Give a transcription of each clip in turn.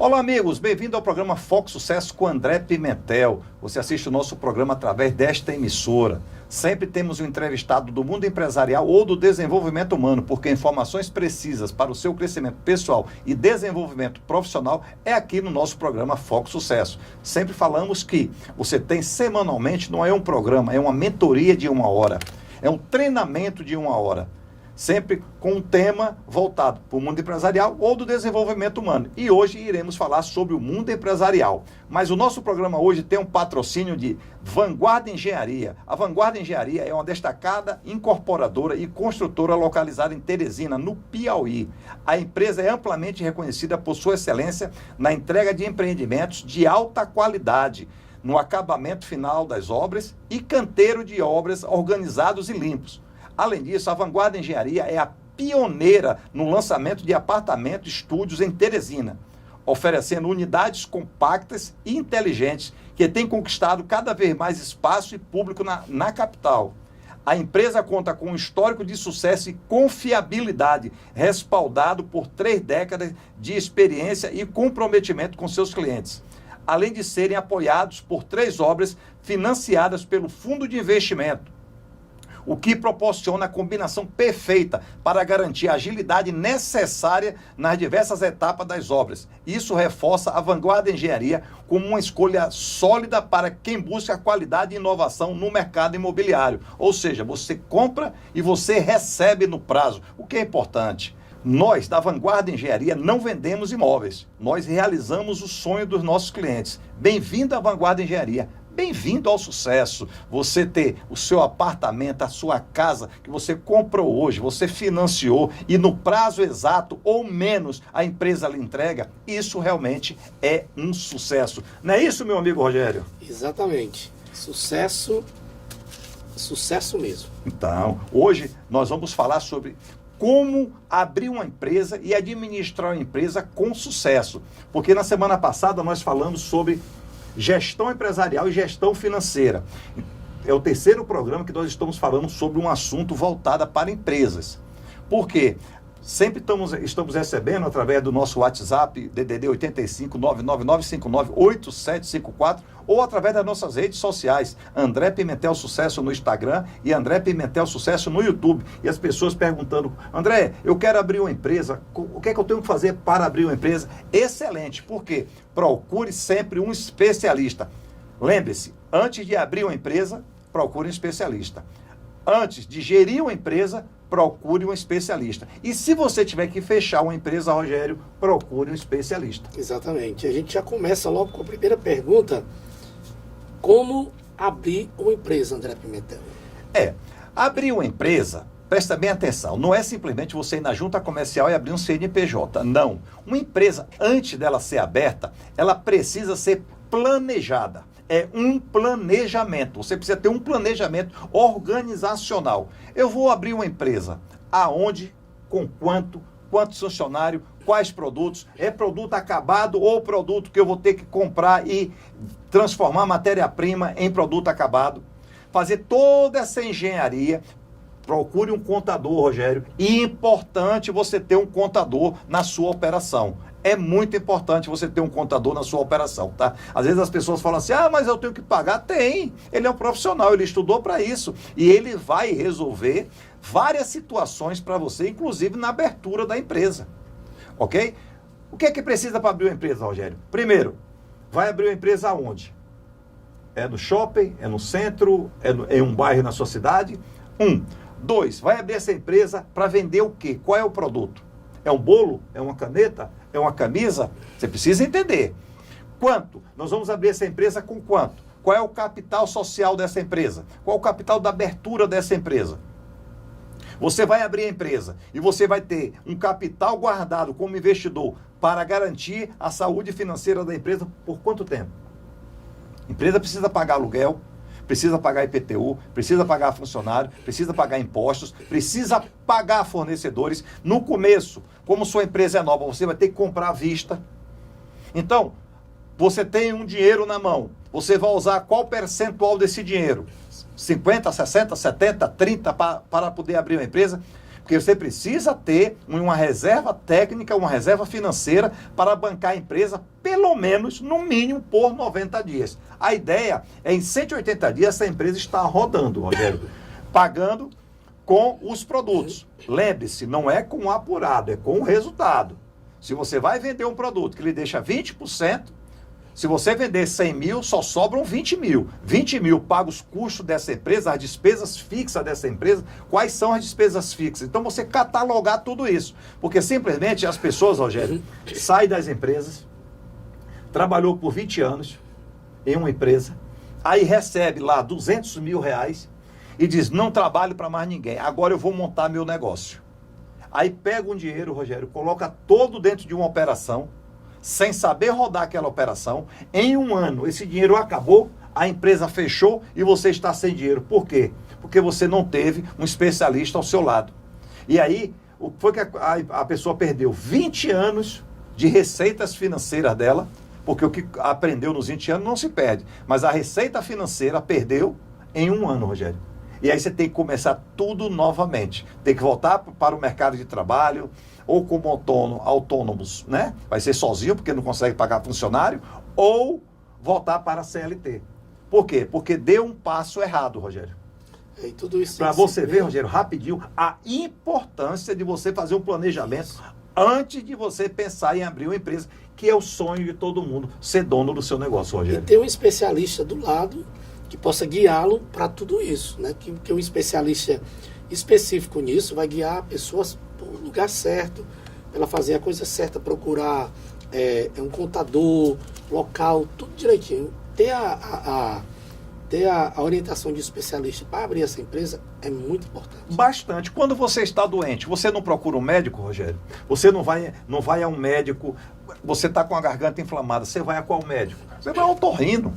Olá, amigos, bem-vindo ao programa Foco Sucesso com André Pimentel. Você assiste o nosso programa através desta emissora. Sempre temos um entrevistado do mundo empresarial ou do desenvolvimento humano, porque informações precisas para o seu crescimento pessoal e desenvolvimento profissional é aqui no nosso programa Foco Sucesso. Sempre falamos que você tem semanalmente, não é um programa, é uma mentoria de 1 hora, é um treinamento de 1 hora. Sempre com um tema voltado para o mundo empresarial ou do desenvolvimento humano. E hoje iremos falar sobre o mundo empresarial. Mas o nosso programa hoje tem um patrocínio de Vanguarda Engenharia. A Vanguarda Engenharia é uma destacada incorporadora e construtora localizada em Teresina, no Piauí. A empresa é amplamente reconhecida por sua excelência na entrega de empreendimentos de alta qualidade, no acabamento final das obras e canteiro de obras organizados e limpos. Além disso, a Vanguarda Engenharia é a pioneira no lançamento de apartamentos e estúdios em Teresina, oferecendo unidades compactas e inteligentes que têm conquistado cada vez mais espaço e público na capital. A empresa conta com um histórico de sucesso e confiabilidade, respaldado por 3 décadas de experiência e comprometimento com seus clientes, além de serem apoiados por 3 obras financiadas pelo Fundo de Investimento, o que proporciona a combinação perfeita para garantir a agilidade necessária nas diversas etapas das obras. Isso reforça a Vanguarda Engenharia como uma escolha sólida para quem busca qualidade e inovação no mercado imobiliário. Ou seja, você compra e você recebe no prazo, o que é importante. Nós, da Vanguarda Engenharia, não vendemos imóveis. Nós realizamos o sonho dos nossos clientes. Bem-vindo à Vanguarda Engenharia. Bem-vindo ao sucesso. Você ter o seu apartamento, a sua casa que você comprou hoje, você financiou e no prazo exato ou menos a empresa lhe entrega, isso realmente é um sucesso. Não é isso, meu amigo Rogério? Exatamente. Sucesso mesmo. Então, hoje nós vamos falar sobre como abrir uma empresa e administrar uma empresa com sucesso. Porque na semana passada nós falamos sobre gestão empresarial e gestão financeira. É o 3º programa que nós estamos falando sobre um assunto voltado para empresas. Por quê? Sempre estamos recebendo através do nosso WhatsApp, DDD 85 99959 8754, ou através das nossas redes sociais, André Pimentel Sucesso no Instagram e André Pimentel Sucesso no YouTube. E as pessoas perguntando: André, eu quero abrir uma empresa, o que é que eu tenho que fazer para abrir uma empresa? Excelente, por quê? Procure sempre um especialista. Lembre-se, antes de abrir uma empresa, procure um especialista. Antes de gerir uma empresa, procure um especialista. E se você tiver que fechar uma empresa, Rogério, procure um especialista. Exatamente. A gente já começa logo com a primeira pergunta. Como abrir uma empresa, André Pimentel? Abrir uma empresa, presta bem atenção, não é simplesmente você ir na junta comercial e abrir um CNPJ. Não. Uma empresa, antes dela ser aberta, ela precisa ser planejada. É um planejamento. Você precisa ter um planejamento organizacional. Eu vou abrir uma empresa. Aonde? Com quanto? Quantos funcionários? Quais produtos? É produto acabado ou produto que eu vou ter que comprar e transformar matéria-prima em produto acabado? Fazer toda essa engenharia. Procure um contador, Rogério. E importante você ter um contador na sua operação. É muito importante você ter um contador na sua operação, tá? Às vezes as pessoas falam assim: mas eu tenho que pagar. Tem. Ele é um profissional, ele estudou para isso. E ele vai resolver várias situações para você, inclusive na abertura da empresa. Ok? O que é que precisa para abrir uma empresa, Rogério? Primeiro, vai abrir uma empresa aonde? É no shopping? É no centro? É em um bairro na sua cidade? 2, vai abrir essa empresa para vender o quê? Qual é o produto? É um bolo? É uma caneta? É uma camisa? Você precisa entender. Quanto? Nós vamos abrir essa empresa com quanto? Qual é o capital social dessa empresa? Qual é o capital da abertura dessa empresa? Você vai abrir a empresa e você vai ter um capital guardado como investidor para garantir a saúde financeira da empresa por quanto tempo? A empresa precisa pagar aluguel, precisa pagar IPTU, precisa pagar funcionário, precisa pagar impostos, precisa pagar fornecedores. No começo, como sua empresa é nova, você vai ter que comprar à vista. Então, você tem um dinheiro na mão. Você vai usar qual percentual desse dinheiro? 50, 60, 70, 30 para poder abrir uma empresa? Porque você precisa ter uma reserva técnica, uma reserva financeira para bancar a empresa, pelo menos, no mínimo, por 90 dias. A ideia é, em 180 dias, essa empresa está rodando, Rogério, pagando com os produtos. Lembre-se, não é com o apurado, é com o resultado. Se você vai vender um produto que lhe deixa 20%, se você vender 100 mil, só sobram 20 mil. 20 mil paga os custos dessa empresa, as despesas fixas dessa empresa. Quais são as despesas fixas? Então, você catalogar tudo isso. Porque, simplesmente, as pessoas, Rogério, saem das empresas, trabalhou por 20 anos em uma empresa, aí recebe lá 200 mil reais e diz, não trabalho para mais ninguém, agora eu vou montar meu negócio. Aí pega um dinheiro, Rogério, coloca todo dentro de uma operação, sem saber rodar aquela operação. Em um ano, esse dinheiro acabou, a empresa fechou e você está sem dinheiro. Por quê? Porque você não teve um especialista ao seu lado. E aí, o que foi que a pessoa perdeu? 20 anos de receitas financeiras dela, porque o que aprendeu nos 20 anos não se perde. Mas a receita financeira perdeu em um ano, Rogério. E aí você tem que começar tudo novamente. Tem que voltar para o mercado de trabalho, ou como autônomos, né? Vai ser sozinho, porque não consegue pagar funcionário, ou voltar para a CLT. Por quê? Porque deu um passo errado, Rogério. E tudo isso para você ver, Rogério, rapidinho, a importância de você fazer um planejamento antes de você pensar em abrir uma empresa, que é o sonho de todo mundo, ser dono do seu negócio, Rogério. E ter um especialista do lado que possa guiá-lo para tudo isso, né? Que um especialista específico nisso vai guiar pessoas para o lugar certo, para ela fazer a coisa certa, procurar um contador local, tudo direitinho. Ter a orientação de especialista para abrir essa empresa é muito importante. Bastante. Quando você está doente, você não procura um médico, Rogério? Você não vai a um médico, você está com a garganta inflamada, você vai a qual médico? Você vai ao otorrino.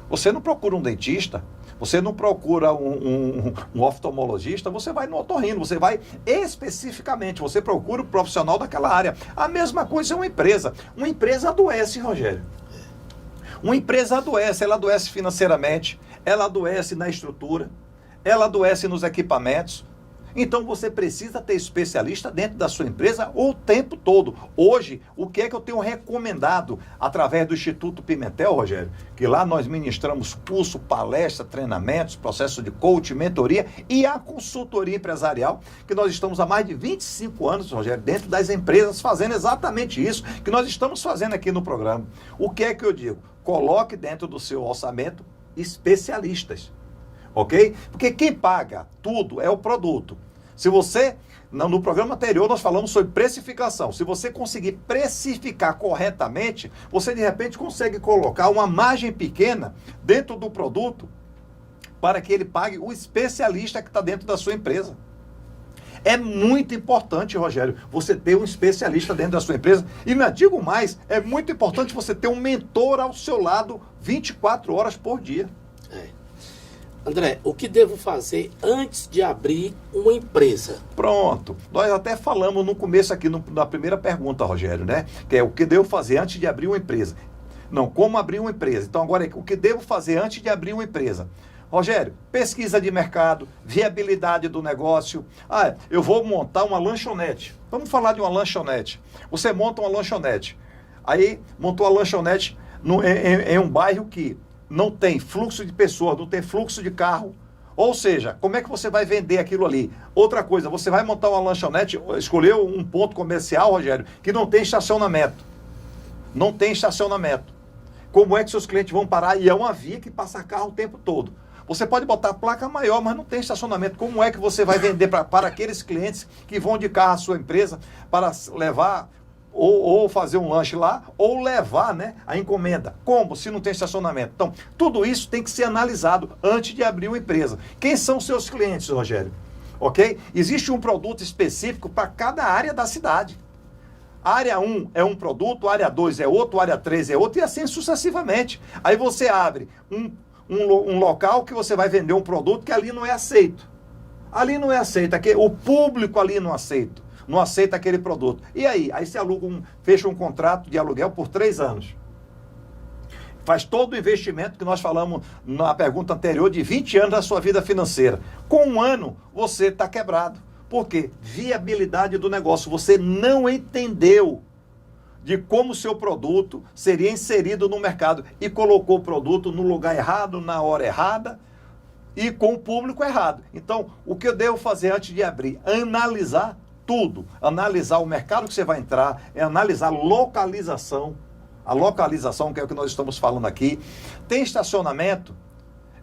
Você não procura um dentista, você não procura um oftalmologista, você vai no otorrino, você vai especificamente, você procura o profissional daquela área. A mesma coisa é uma empresa. Uma empresa adoece, Rogério. Uma empresa adoece, ela adoece financeiramente, ela adoece na estrutura, ela adoece nos equipamentos. Então você precisa ter especialista dentro da sua empresa o tempo todo. Hoje, o que é que eu tenho recomendado através do Instituto Pimentel, Rogério? Que lá nós ministramos curso, palestra, treinamentos, processo de coaching, mentoria e a consultoria empresarial, que nós estamos há mais de 25 anos, Rogério, dentro das empresas, fazendo exatamente isso que nós estamos fazendo aqui no programa. O que é que eu digo? Coloque dentro do seu orçamento especialistas. Ok? Porque quem paga tudo é o produto. Se você, no programa anterior nós falamos sobre precificação, se você conseguir precificar corretamente, você de repente consegue colocar uma margem pequena dentro do produto para que ele pague o especialista que está dentro da sua empresa. É muito importante, Rogério, você ter um especialista dentro da sua empresa. E ainda digo mais, é muito importante você ter um mentor ao seu lado 24 horas por dia. André, o que devo fazer antes de abrir uma empresa? Pronto. Nós até falamos no começo aqui, na primeira pergunta, Rogério, né? Que é o que devo fazer antes de abrir uma empresa. Não, como abrir uma empresa. Então agora, o que devo fazer antes de abrir uma empresa? Rogério, pesquisa de mercado, viabilidade do negócio. Eu vou montar uma lanchonete. Vamos falar de uma lanchonete. Você monta uma lanchonete. Aí, montou a lanchonete em um bairro que não tem fluxo de pessoas, não tem fluxo de carro. Ou seja, como é que você vai vender aquilo ali? Outra coisa, você vai montar uma lanchonete, escolheu um ponto comercial, Rogério, que não tem estacionamento. Não tem estacionamento. Como é que seus clientes vão parar? E é uma via que passa carro o tempo todo. Você pode botar a placa maior, mas não tem estacionamento. Como é que você vai vender para aqueles clientes que vão de carro à sua empresa para levar ou fazer um lanche lá, ou levar, né, a encomenda? Como? Se não tem estacionamento. Então, tudo isso tem que ser analisado antes de abrir uma empresa. Quem são os seus clientes, Rogério? Ok? Existe um produto específico para cada área da cidade. Área 1 é um produto, área 2 é outro, área 3 é outro, e assim sucessivamente. Aí você abre um local que você vai vender um produto que ali não é aceito. Ali não é aceito, o público ali não aceita. Não aceita aquele produto. E aí? Aí você fecha um contrato de aluguel por 3 anos. Faz todo o investimento que nós falamos na pergunta anterior de 20 anos da sua vida financeira. Com um ano, você está quebrado. Por quê? Viabilidade do negócio. Você não entendeu de como o seu produto seria inserido no mercado e colocou o produto no lugar errado, na hora errada e com o público errado. Então, o que eu devo fazer antes de abrir? Analisar tudo. Analisar o mercado que você vai entrar, analisar a localização, que é o que nós estamos falando aqui. Tem estacionamento?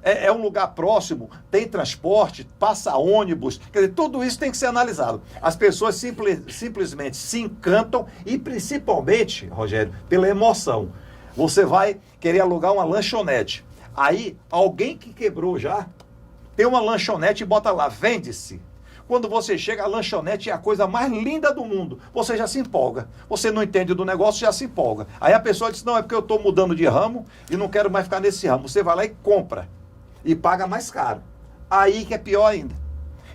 É um lugar próximo? Tem transporte? Passa ônibus? Quer dizer, tudo isso tem que ser analisado. As pessoas simplesmente se encantam e principalmente, Rogério, pela emoção. Você vai querer alugar uma lanchonete. Aí, alguém que quebrou já, tem uma lanchonete e bota lá, vende-se. Quando você chega, a lanchonete é a coisa mais linda do mundo. Você já se empolga. Você não entende do negócio, já se empolga. Aí a pessoa diz, não, é porque eu estou mudando de ramo e não quero mais ficar nesse ramo. Você vai lá e compra. E paga mais caro. Aí que é pior ainda.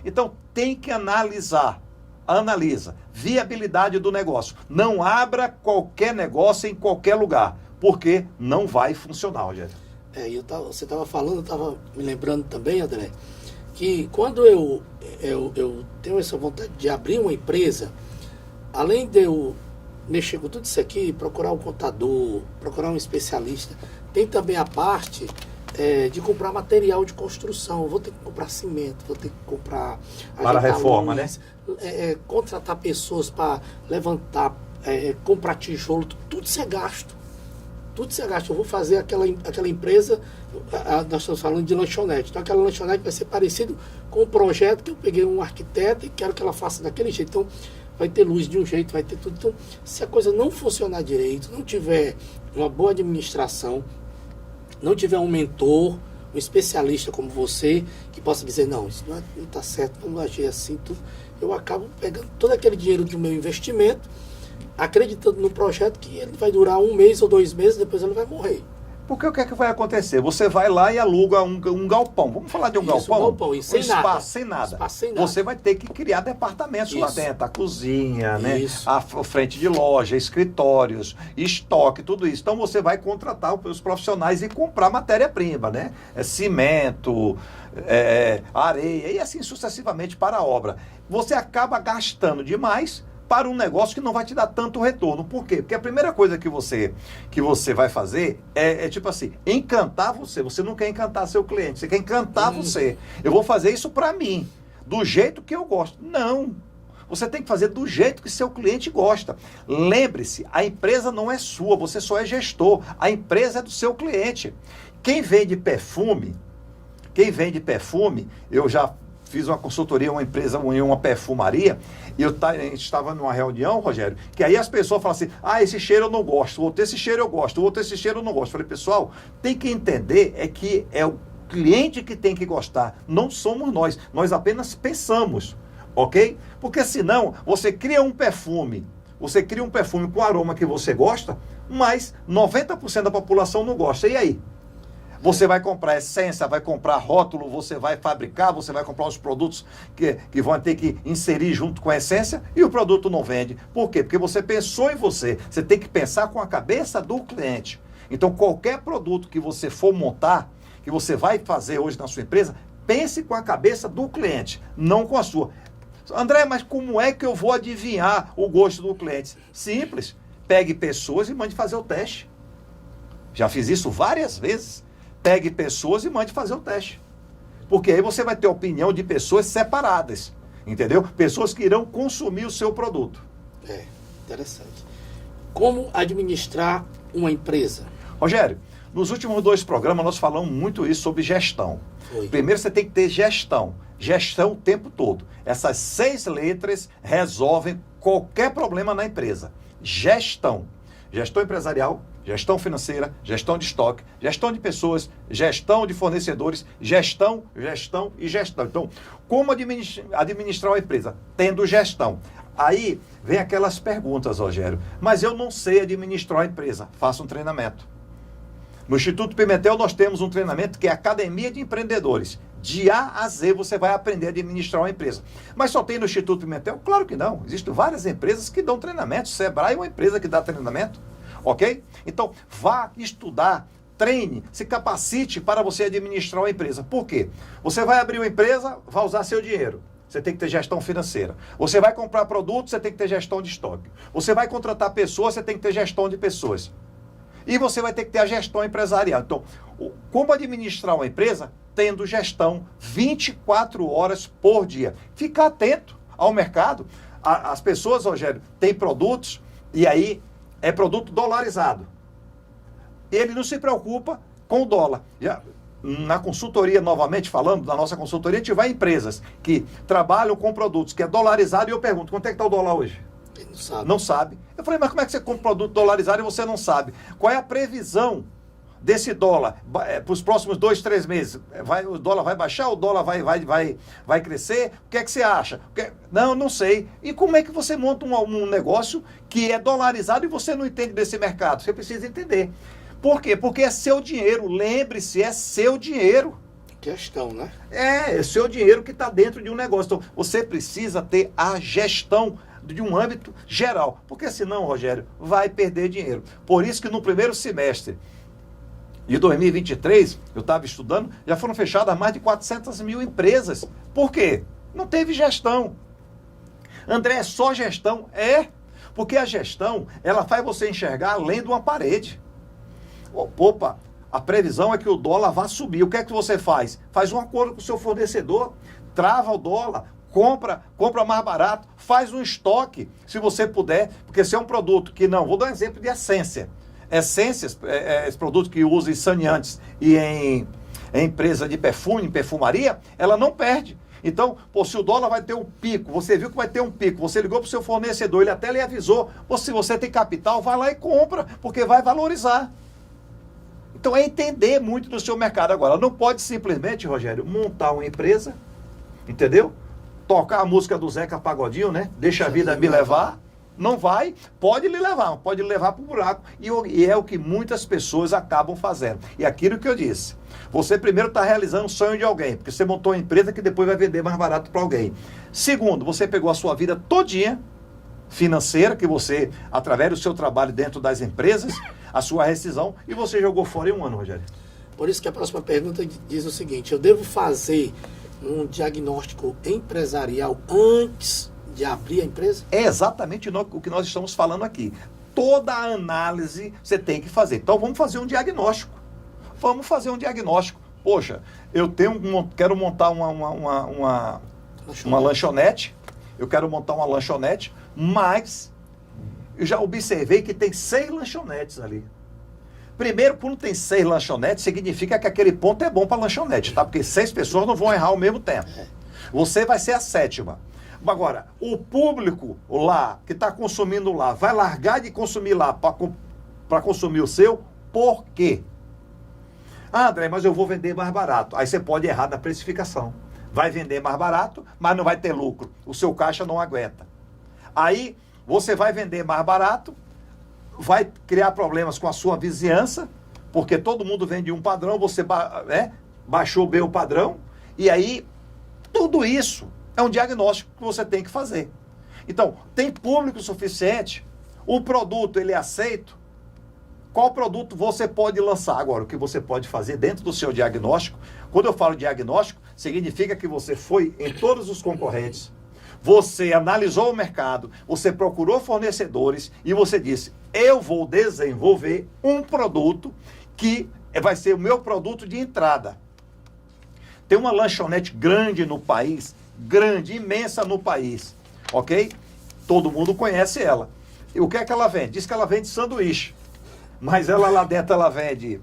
Então, tem que analisar. Analisa. Viabilidade do negócio. Não abra qualquer negócio em qualquer lugar. Porque não vai funcionar, Rogério. Você estava falando, eu estava me lembrando também, André, que quando eu tenho essa vontade de abrir uma empresa, além de eu mexer com tudo isso aqui, procurar um contador, procurar um especialista, tem também a parte de comprar material de construção. Vou ter que comprar cimento, vou ter que comprar... Para a reforma, luz, né? Contratar pessoas para levantar, comprar tijolo, tudo isso é gasto. Tudo isso é gasto. Eu vou fazer aquela empresa, nós estamos falando de lanchonete. Então, aquela lanchonete vai ser parecido com o projeto que eu peguei um arquiteto e quero que ela faça daquele jeito. Então, vai ter luz de um jeito, vai ter tudo. Então, se a coisa não funcionar direito, não tiver uma boa administração, não tiver um mentor, um especialista como você, que possa dizer, não, isso não está certo, vamos agir assim, tudo, eu acabo pegando todo aquele dinheiro do meu investimento, acreditando no projeto que ele vai durar 1 mês ou 2 meses, depois ele vai morrer. Porque o que é que vai acontecer? Você vai lá e aluga um galpão. Vamos falar de um galpão? Um galpão, e sem nada. Espaço sem nada. Você vai ter que criar departamentos lá dentro. A cozinha, né? A frente de loja, escritórios, estoque, tudo isso. Então você vai contratar os profissionais e comprar matéria-prima, né? Cimento, areia e assim sucessivamente para a obra. Você acaba gastando demais para um negócio que não vai te dar tanto retorno. Por quê? Porque a primeira coisa que você vai fazer é tipo assim, encantar você. Você não quer encantar seu cliente, você quer encantar você. Eu vou fazer isso para mim, do jeito que eu gosto. Não. Você tem que fazer do jeito que seu cliente gosta. Lembre-se, a empresa não é sua, você só é gestor. A empresa é do seu cliente. Quem vende perfume, eu já fiz uma consultoria, uma empresa, em uma perfumaria, e a gente estava numa reunião, Rogério, que aí as pessoas falam assim, esse cheiro eu não gosto, o outro esse cheiro eu gosto, o outro esse cheiro eu não gosto. Eu falei, pessoal, tem que entender que é o cliente que tem que gostar, não somos nós apenas pensamos, ok? Porque senão, você cria um perfume com aroma que você gosta, mas 90% da população não gosta, e aí? Você vai comprar essência, vai comprar rótulo, você vai fabricar, você vai comprar os produtos que vão ter que inserir junto com a essência e o produto não vende. Por quê? Porque você pensou em você. Você tem que pensar com a cabeça do cliente. Então, qualquer produto que você for montar, que você vai fazer hoje na sua empresa, pense com a cabeça do cliente, não com a sua. André, mas como é que eu vou adivinhar o gosto do cliente? Simples. Pegue pessoas e mande fazer o teste. Já fiz isso várias vezes. Pegue pessoas e mande fazer o teste. Porque aí você vai ter a opinião de pessoas separadas. Entendeu? Pessoas que irão consumir o seu produto. Interessante. Como administrar uma empresa? Rogério, nos últimos 2 programas nós falamos muito isso sobre gestão. Primeiro você tem que ter gestão. Gestão o tempo todo. Essas 6 letras resolvem qualquer problema na empresa. Gestão. Gestão empresarial, gestão financeira, gestão de estoque, gestão de pessoas, gestão de fornecedores, gestão e gestão. Então, como administrar uma empresa? Tendo gestão. Aí vem aquelas perguntas, Rogério. Mas eu não sei administrar a empresa. Faça um treinamento. No Instituto Pimentel nós temos um treinamento que é a Academia de Empreendedores. De A a Z você vai aprender a administrar uma empresa. Mas só tem no Instituto Pimentel? Claro que não. Existem várias empresas que dão treinamento. Sebrae é uma empresa que dá treinamento. Ok? Então, vá estudar, treine, se capacite para você administrar uma empresa. Por quê? Você vai abrir uma empresa, vai usar seu dinheiro. você tem que ter gestão financeira. Você vai comprar produto, você tem que ter gestão de estoque. Você vai contratar pessoas, você tem que ter gestão de pessoas. E você vai ter que ter a gestão empresarial. Então, como administrar uma empresa? Tendo gestão 24 horas por dia. Ficar atento ao mercado. As pessoas, Rogério, têm produtos e aí é produto dolarizado. Ele não se preocupa com o dólar. Na consultoria, novamente falando, na nossa consultoria, a gente vai em empresas que trabalham com produtos que é dolarizado e eu pergunto, quanto é que está o dólar hoje? Ele não sabe. Não sabe. Eu falei, mas como é que você compra produto dolarizado e você não sabe? Qual é a previsão desse dólar para os próximos 2, 3 meses? O dólar vai baixar? O dólar vai crescer? O que é que você acha? Não sei. E como é que você monta um negócio que é dolarizado e você não entende desse mercado? Você precisa entender. Por quê? Porque é seu dinheiro. Lembre-se, é seu dinheiro. Questão, né? É seu dinheiro que está dentro de um negócio. Então, você precisa ter a gestão de um âmbito geral. Porque senão, Rogério, vai perder dinheiro. Por isso que no primeiro semestre de 2023, eu estava estudando, já foram fechadas mais de 400 mil empresas. Por quê? Não teve gestão. André, é só gestão? É. Porque a gestão, ela faz você enxergar além de uma parede. Opa, a previsão é que o dólar vai subir. O que é que você faz? Faz um acordo com o seu fornecedor, trava o dólar, compra mais barato, faz um estoque, se você puder, porque se é um produto que não, vou dar um exemplo de essência. Essências, esse produto que usa em saneantes e em empresa de perfume, em perfumaria, ela não perde. Então, se o dólar vai ter um pico, você viu que vai ter um pico, você ligou para o seu fornecedor, ele até lhe avisou, se você tem capital, vai lá e compra, porque vai valorizar. Então, é entender muito do seu mercado. Agora, não pode simplesmente, Rogério, montar uma empresa, entendeu? Tocar a música do Zeca Pagodinho, né? Deixa a vida me levar. Não vai, pode lhe levar para o buraco. E é o que muitas pessoas acabam fazendo. E aquilo que eu disse, você primeiro está realizando o sonho de alguém, porque você montou uma empresa que depois vai vender mais barato para alguém. Segundo, você pegou a sua vida todinha, financeira, que você, através do seu trabalho dentro das empresas, a sua rescisão, e você jogou fora em um ano, Rogério. Por isso que a próxima pergunta diz o seguinte, eu devo fazer um diagnóstico empresarial antes de abrir a empresa? É exatamente o que nós estamos falando aqui. Toda a análise você tem que fazer. Então vamos fazer um diagnóstico. Poxa, quero montar uma lanchonete. Eu quero montar uma lanchonete, mas eu já observei que tem 6 lanchonetes ali. Primeiro, quando tem 6 lanchonetes, significa que aquele ponto é bom para lanchonete, tá? Porque 6 pessoas não vão errar ao mesmo tempo. Você vai ser a 7ª. Agora, o público lá, que está consumindo lá, vai largar de consumir lá para consumir o seu? Por quê? André, mas eu vou vender mais barato. Aí você pode errar na precificação. Vai vender mais barato, mas não vai ter lucro. O seu caixa não aguenta. Aí você vai vender mais barato, vai criar problemas com a sua vizinhança, porque todo mundo vende um padrão, você baixou bem o padrão, e aí tudo isso é um diagnóstico que você tem que fazer. Então, tem público suficiente? O produto, ele é aceito? Qual produto você pode lançar? Agora, o que você pode fazer dentro do seu diagnóstico, quando eu falo diagnóstico, significa que você foi em todos os concorrentes, você analisou o mercado, você procurou fornecedores e você disse, eu vou desenvolver um produto que vai ser o meu produto de entrada. Tem uma lanchonete grande no país, imensa no país, ok? Todo mundo conhece ela. E o que é que ela vende? Diz que ela vende sanduíche, mas ela lá dentro ela vende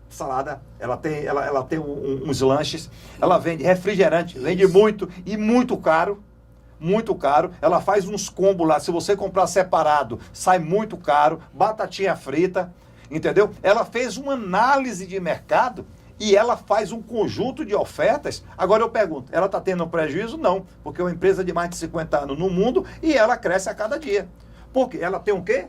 salada, ela tem uns lanches, ela vende refrigerante, vende muito e muito caro, ela faz uns combos lá, se você comprar separado, sai muito caro, batatinha frita, entendeu? Ela fez uma análise de mercado e ela faz um conjunto de ofertas. Agora eu pergunto, ela está tendo um prejuízo? Não, porque é uma empresa de mais de 50 anos no mundo e ela cresce a cada dia. Porque ela tem o quê?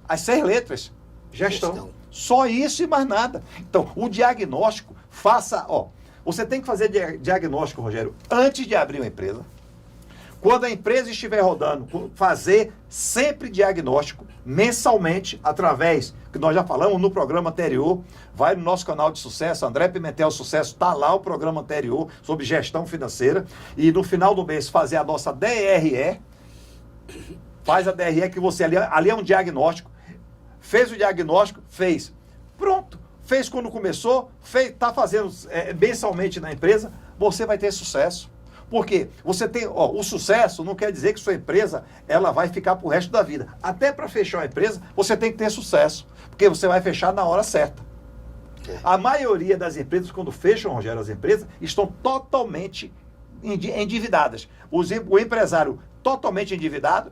As 6 letras. Gestão. Só isso e mais nada. Então, o diagnóstico, você tem que fazer diagnóstico, Rogério, antes de abrir uma empresa. Quando a empresa estiver rodando, fazer sempre diagnóstico. mensalmente, através, que nós já falamos no programa anterior, vai no nosso canal de sucesso, André Pimentel Sucesso, está lá o programa anterior sobre gestão financeira, e no final do mês fazer a nossa DRE, faz a DRE que você, ali é um diagnóstico, fez o diagnóstico, fez, pronto, fez quando começou, está fazendo mensalmente na empresa, você vai ter sucesso. Porque você tem, o sucesso não quer dizer que sua empresa ela vai ficar pro resto da vida. Até para fechar a empresa, você tem que ter sucesso, porque você vai fechar na hora certa. A maioria das empresas, quando fecham, Rogério, as empresas, estão totalmente endividadas. O empresário totalmente endividado,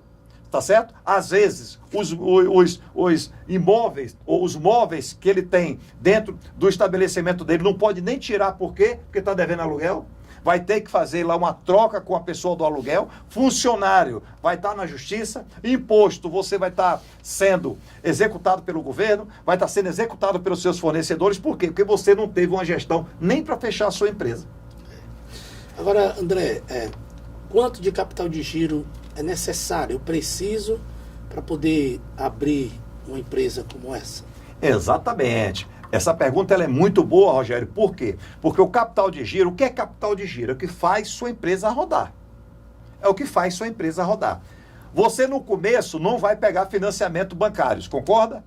tá certo? Às vezes, os imóveis, ou os móveis que ele tem dentro do estabelecimento dele, não pode nem tirar, por quê? Porque está devendo aluguel. Vai ter que fazer lá uma troca com a pessoa do aluguel, funcionário vai estar na justiça, imposto você vai estar sendo executado pelo governo, vai estar sendo executado pelos seus fornecedores, por quê? Porque você não teve uma gestão nem para fechar a sua empresa. Agora, André, quanto de capital de giro é necessário, eu preciso para poder abrir uma empresa como essa? Exatamente. Essa pergunta ela é muito boa, Rogério. Por quê? Porque o capital de giro, o que é capital de giro? É o que faz sua empresa rodar. É o que faz sua empresa rodar. Você, no começo, não vai pegar financiamento bancários, concorda?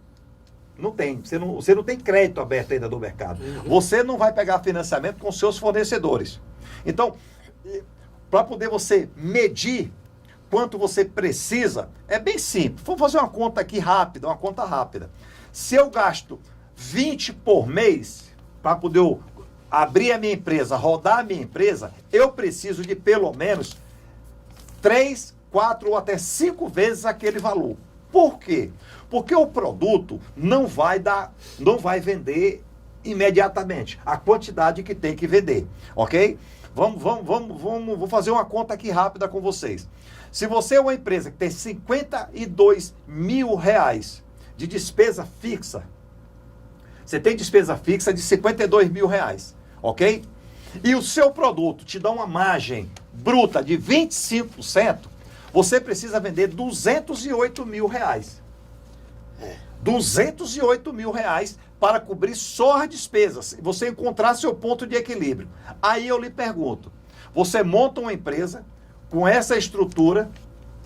Não tem. Você não tem crédito aberto ainda no mercado. Você não vai pegar financiamento com seus fornecedores. Então, para poder você medir quanto você precisa, é bem simples. Vamos fazer uma conta aqui rápida, uma conta rápida. Se eu gasto 20 por mês para poder abrir a minha empresa, rodar a minha empresa, eu preciso de pelo menos 3, 4 ou até 5 vezes aquele valor. Por quê? Porque o produto não vai vender imediatamente a quantidade que tem que vender, ok? Vou fazer uma conta aqui rápida com vocês. Se você é uma empresa que tem 52 mil reais de despesa fixa, você tem despesa fixa de 52 mil reais, ok? E o seu produto te dá uma margem bruta de 25%, você precisa vender 208 mil reais. 208 mil reais para cobrir só as despesas, você encontrar seu ponto de equilíbrio. Aí eu lhe pergunto, você monta uma empresa com essa estrutura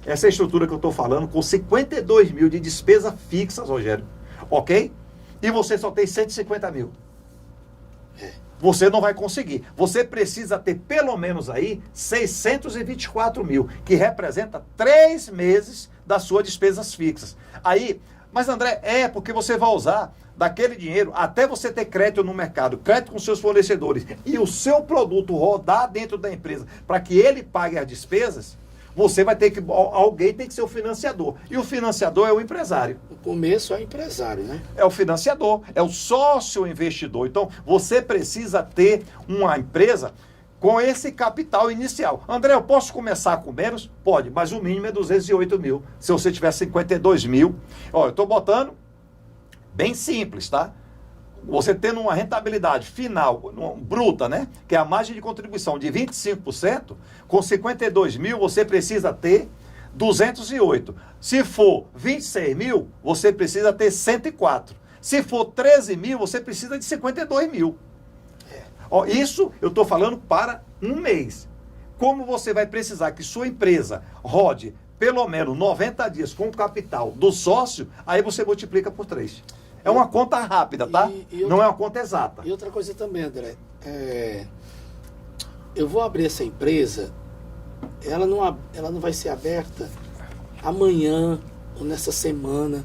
que eu estou falando, com 52 mil de despesa fixas, Rogério, ok? E você só tem 150 mil. Você não vai conseguir. Você precisa ter pelo menos aí 624 mil, que representa 3 meses das suas despesas fixas. Aí, mas André, porque você vai usar daquele dinheiro até você ter crédito no mercado, crédito com seus fornecedores, e o seu produto rodar dentro da empresa para que ele pague as despesas, alguém tem que ser o financiador. E o financiador é o empresário. O começo é o empresário, né? É o financiador, é o sócio investidor. Então, você precisa ter uma empresa com esse capital inicial. André, eu posso começar com menos? Pode, mas o mínimo é 208 mil. Se você tiver 52 mil, eu estou botando bem simples, tá? Você tendo uma rentabilidade final, bruta, né? Que é a margem de contribuição de 25%, com 52 mil você precisa ter 208. Se for 26 mil, você precisa ter 104. Se for 13 mil, você precisa de 52 mil. Isso eu estou falando para um mês. Como você vai precisar que sua empresa rode pelo menos 90 dias com o capital do sócio, aí você multiplica por 3. É uma conta rápida, tá? Não é uma conta exata. E outra coisa também, André. Eu vou abrir essa empresa, ela não vai ser aberta amanhã ou nessa semana.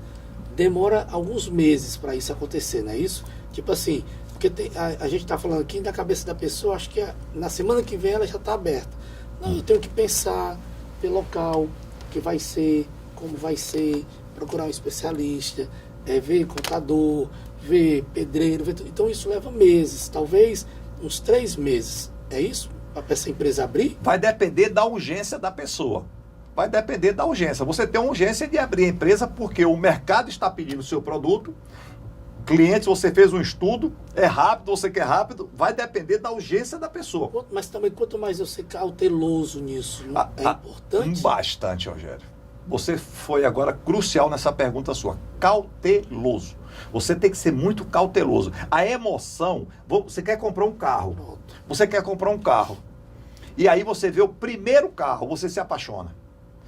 Demora alguns meses para isso acontecer, não é isso? Tipo assim, porque a gente está falando aqui da cabeça da pessoa, acho que na semana que vem ela já está aberta. Não, eu tenho que pensar pelo local, que vai ser, como vai ser, procurar um especialista, ver contador, ver pedreiro, então isso leva meses, talvez uns 3 meses, é isso? Para essa empresa abrir? Vai depender da urgência da pessoa. Vai depender da urgência. Você tem uma urgência de abrir a empresa porque o mercado está pedindo o seu produto, clientes, você fez um estudo, é rápido, você quer rápido, vai depender da urgência da pessoa. Mas também, quanto mais eu ser cauteloso nisso, é importante? Bastante, Rogério. você foi agora crucial nessa pergunta sua. Cauteloso. Você tem que ser muito cauteloso. A emoção, você quer comprar um carro. Você quer comprar um carro. E aí você vê o primeiro carro, você se apaixona.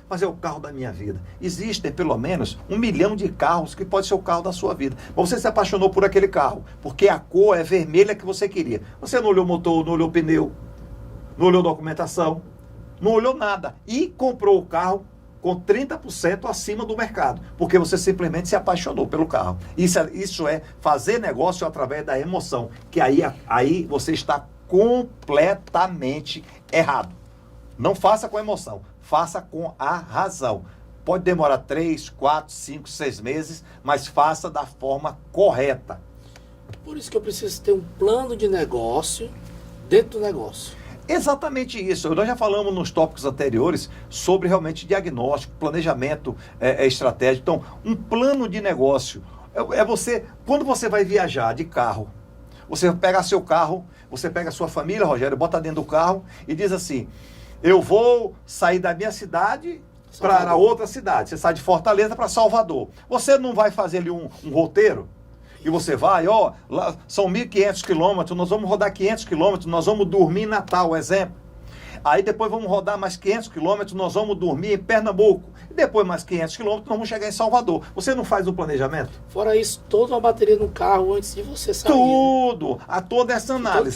Mas é o carro da minha vida. Existem pelo menos 1 milhão de carros que pode ser o carro da sua vida. Mas você se apaixonou por aquele carro, porque a cor é vermelha que você queria. Você não olhou o motor, não olhou o pneu, não olhou documentação, não olhou nada. E comprou o carro com 30% acima do mercado, porque você simplesmente se apaixonou pelo carro. Isso é fazer negócio através da emoção, que aí você está completamente errado. Não faça com emoção, faça com a razão. Pode demorar 3, 4, 5, 6 meses, mas faça da forma correta. Por isso que eu preciso ter um plano de negócio dentro do negócio. Exatamente isso. Nós já falamos nos tópicos anteriores sobre realmente diagnóstico, planejamento estratégico. Então, um plano de negócio é você, quando você vai viajar de carro, você pega seu carro, você pega a sua família, Rogério, bota dentro do carro e diz assim, eu vou sair da minha cidade para outra cidade. Você sai de Fortaleza para Salvador. Você não vai fazer ali um roteiro? E você vai, lá são 1.500 quilômetros, nós vamos rodar 500 quilômetros, nós vamos dormir em Natal, exemplo. Aí depois vamos rodar mais 500 quilômetros, nós vamos dormir em Pernambuco. E depois mais 500 quilômetros, nós vamos chegar em Salvador. Você não faz o planejamento? Fora isso, toda uma bateria no carro antes de você sair. Tudo, toda essa análise.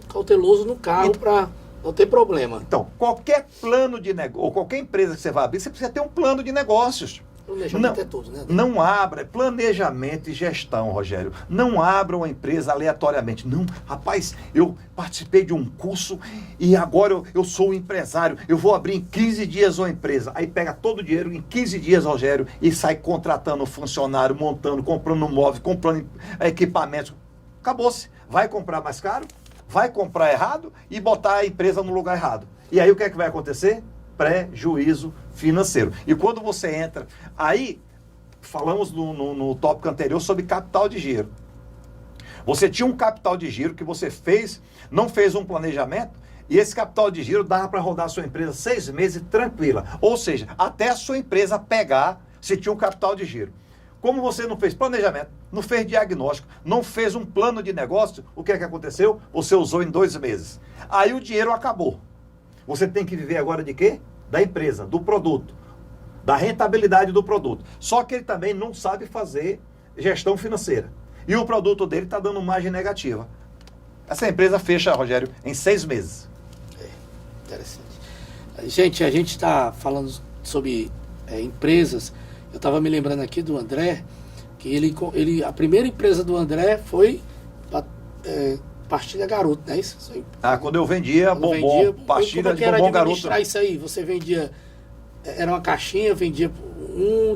Cauteloso no carro para não ter problema. Então, qualquer plano de negócio, ou qualquer empresa que você vai abrir, você precisa ter um plano de negócios. Planejamento é tudo, né? Não abra, planejamento e gestão, Rogério. Não abra uma empresa aleatoriamente. Não, rapaz, eu participei de um curso e agora eu sou um empresário. Eu vou abrir em 15 dias uma empresa. Aí pega todo o dinheiro em 15 dias, Rogério, e sai contratando funcionário, montando, comprando móvel, comprando equipamentos. Acabou-se. Vai comprar mais caro, vai comprar errado e botar a empresa no lugar errado. E aí o que é que vai acontecer? Prejuízo financeiro. E quando você entra, aí falamos no tópico anterior sobre capital de giro. Você tinha um capital de giro que você não fez um planejamento, e esse capital de giro dava para rodar a sua empresa 6 meses tranquila. Ou seja, até a sua empresa pegar, se tinha um capital de giro. Como você não fez planejamento, não fez diagnóstico, não fez um plano de negócio, o que é que aconteceu? Você usou em 2 meses. Aí o dinheiro acabou. Você tem que viver agora de quê? Da empresa, do produto, da rentabilidade do produto. Só que ele também não sabe fazer gestão financeira. E o produto dele está dando margem negativa. Essa empresa fecha, Rogério, em 6 meses. Interessante. Gente, a gente está falando sobre empresas. Eu estava me lembrando aqui do André, que a primeira empresa do André foi Pastilha Garoto, não é isso? Quando eu vendia bombom, pastilha de bombom Garoto. Isso aí, você vendia, era uma caixinha, vendia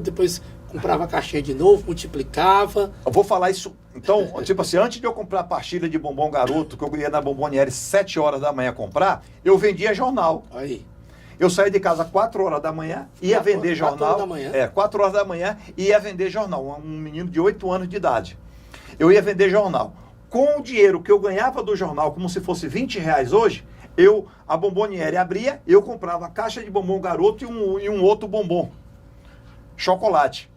depois comprava a caixinha de novo, multiplicava. Eu vou falar isso, então, tipo assim, antes de eu comprar a pastilha de bombom Garoto, que eu ia na Bomboniere 7 horas da manhã comprar, eu vendia jornal. Aí. Eu saía de casa 4 horas da manhã, ia vender jornal. 4 horas da manhã? 4 horas da manhã, ia vender jornal. Um menino de 8 anos de idade. Eu ia vender jornal. Com o dinheiro que eu ganhava do jornal, como se fosse R$20 hoje, a Bomboniere abria, eu comprava a caixa de bombom Garoto e um outro bombom, chocolate.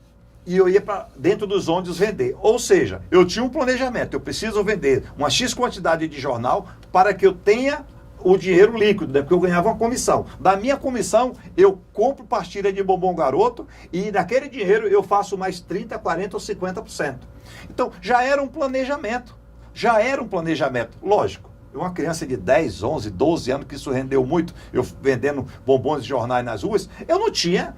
E eu ia para dentro dos ônibus vender. Ou seja, eu tinha um planejamento, eu preciso vender uma X quantidade de jornal para que eu tenha o dinheiro líquido, né? Porque eu ganhava uma comissão. Da minha comissão, eu compro pastilha de bombom Garoto e daquele dinheiro eu faço mais 30%, 40% ou 50%. Então, já era um planejamento. Lógico. Uma criança de 10, 11, 12 anos, que isso rendeu muito, eu vendendo bombons de jornais nas ruas, eu não tinha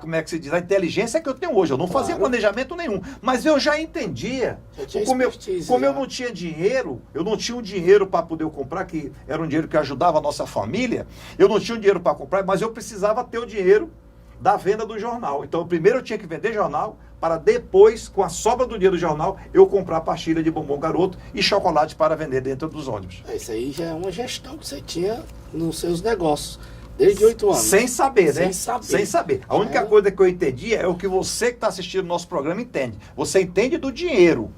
como é que se diz, a inteligência que eu tenho hoje. Eu não fazia planejamento nenhum, mas eu já entendia. Como eu não tinha dinheiro, eu não tinha um dinheiro para poder comprar, que era um dinheiro que ajudava a nossa família, eu não tinha um dinheiro para comprar, mas eu precisava ter o dinheiro da venda do jornal. Então, primeiro eu tinha que vender jornal, para depois, com a sobra do dinheiro do jornal, eu comprar pastilha de bombom Garoto e chocolate para vender dentro dos ônibus. Isso aí já é uma gestão que você tinha nos seus negócios, desde 8 anos. Sem saber, né? Sem saber. A única coisa que eu entendi é o que você que está assistindo o nosso programa entende. Você entende do dinheiro.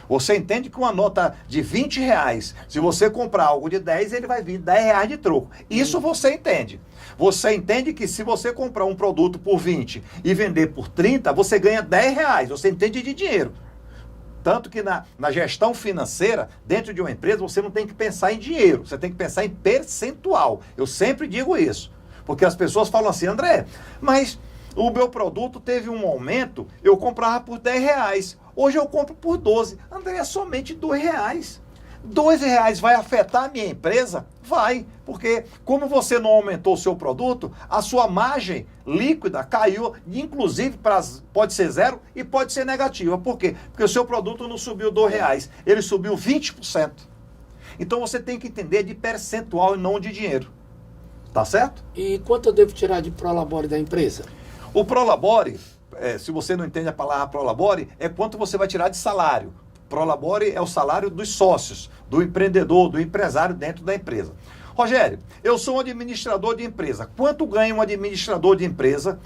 Você entende que uma nota de R$ 20, se você comprar algo de 10, ele vai vir R$ 10 de troco. Isso você entende. Você entende que se você comprar um produto por 20 e vender por 30, você ganha R$ 10. Você entende de dinheiro. Tanto que na gestão financeira, dentro de uma empresa, você não tem que pensar em dinheiro, você tem que pensar em percentual. Eu sempre digo isso. Porque as pessoas falam assim, André, mas o meu produto teve um aumento, eu comprava por R$ 10. Hoje eu compro por 12. André, é somente R$ 2. R$ 2 vai afetar a minha empresa? Vai, porque como você não aumentou o seu produto, a sua margem líquida caiu, inclusive pode ser 0 e pode ser negativa. Por quê? Porque o seu produto não subiu R$ 2, ele subiu 20%. Então você tem que entender de percentual e não de dinheiro. Tá certo? E quanto eu devo tirar de Prolabore da empresa? O Prolabore, se você não entende a palavra Prolabore, é quanto você vai tirar de salário. Prolabore é o salário dos sócios, do empreendedor, do empresário dentro da empresa. Rogério, eu sou um administrador de empresa. Quanto ganha um administrador de empresa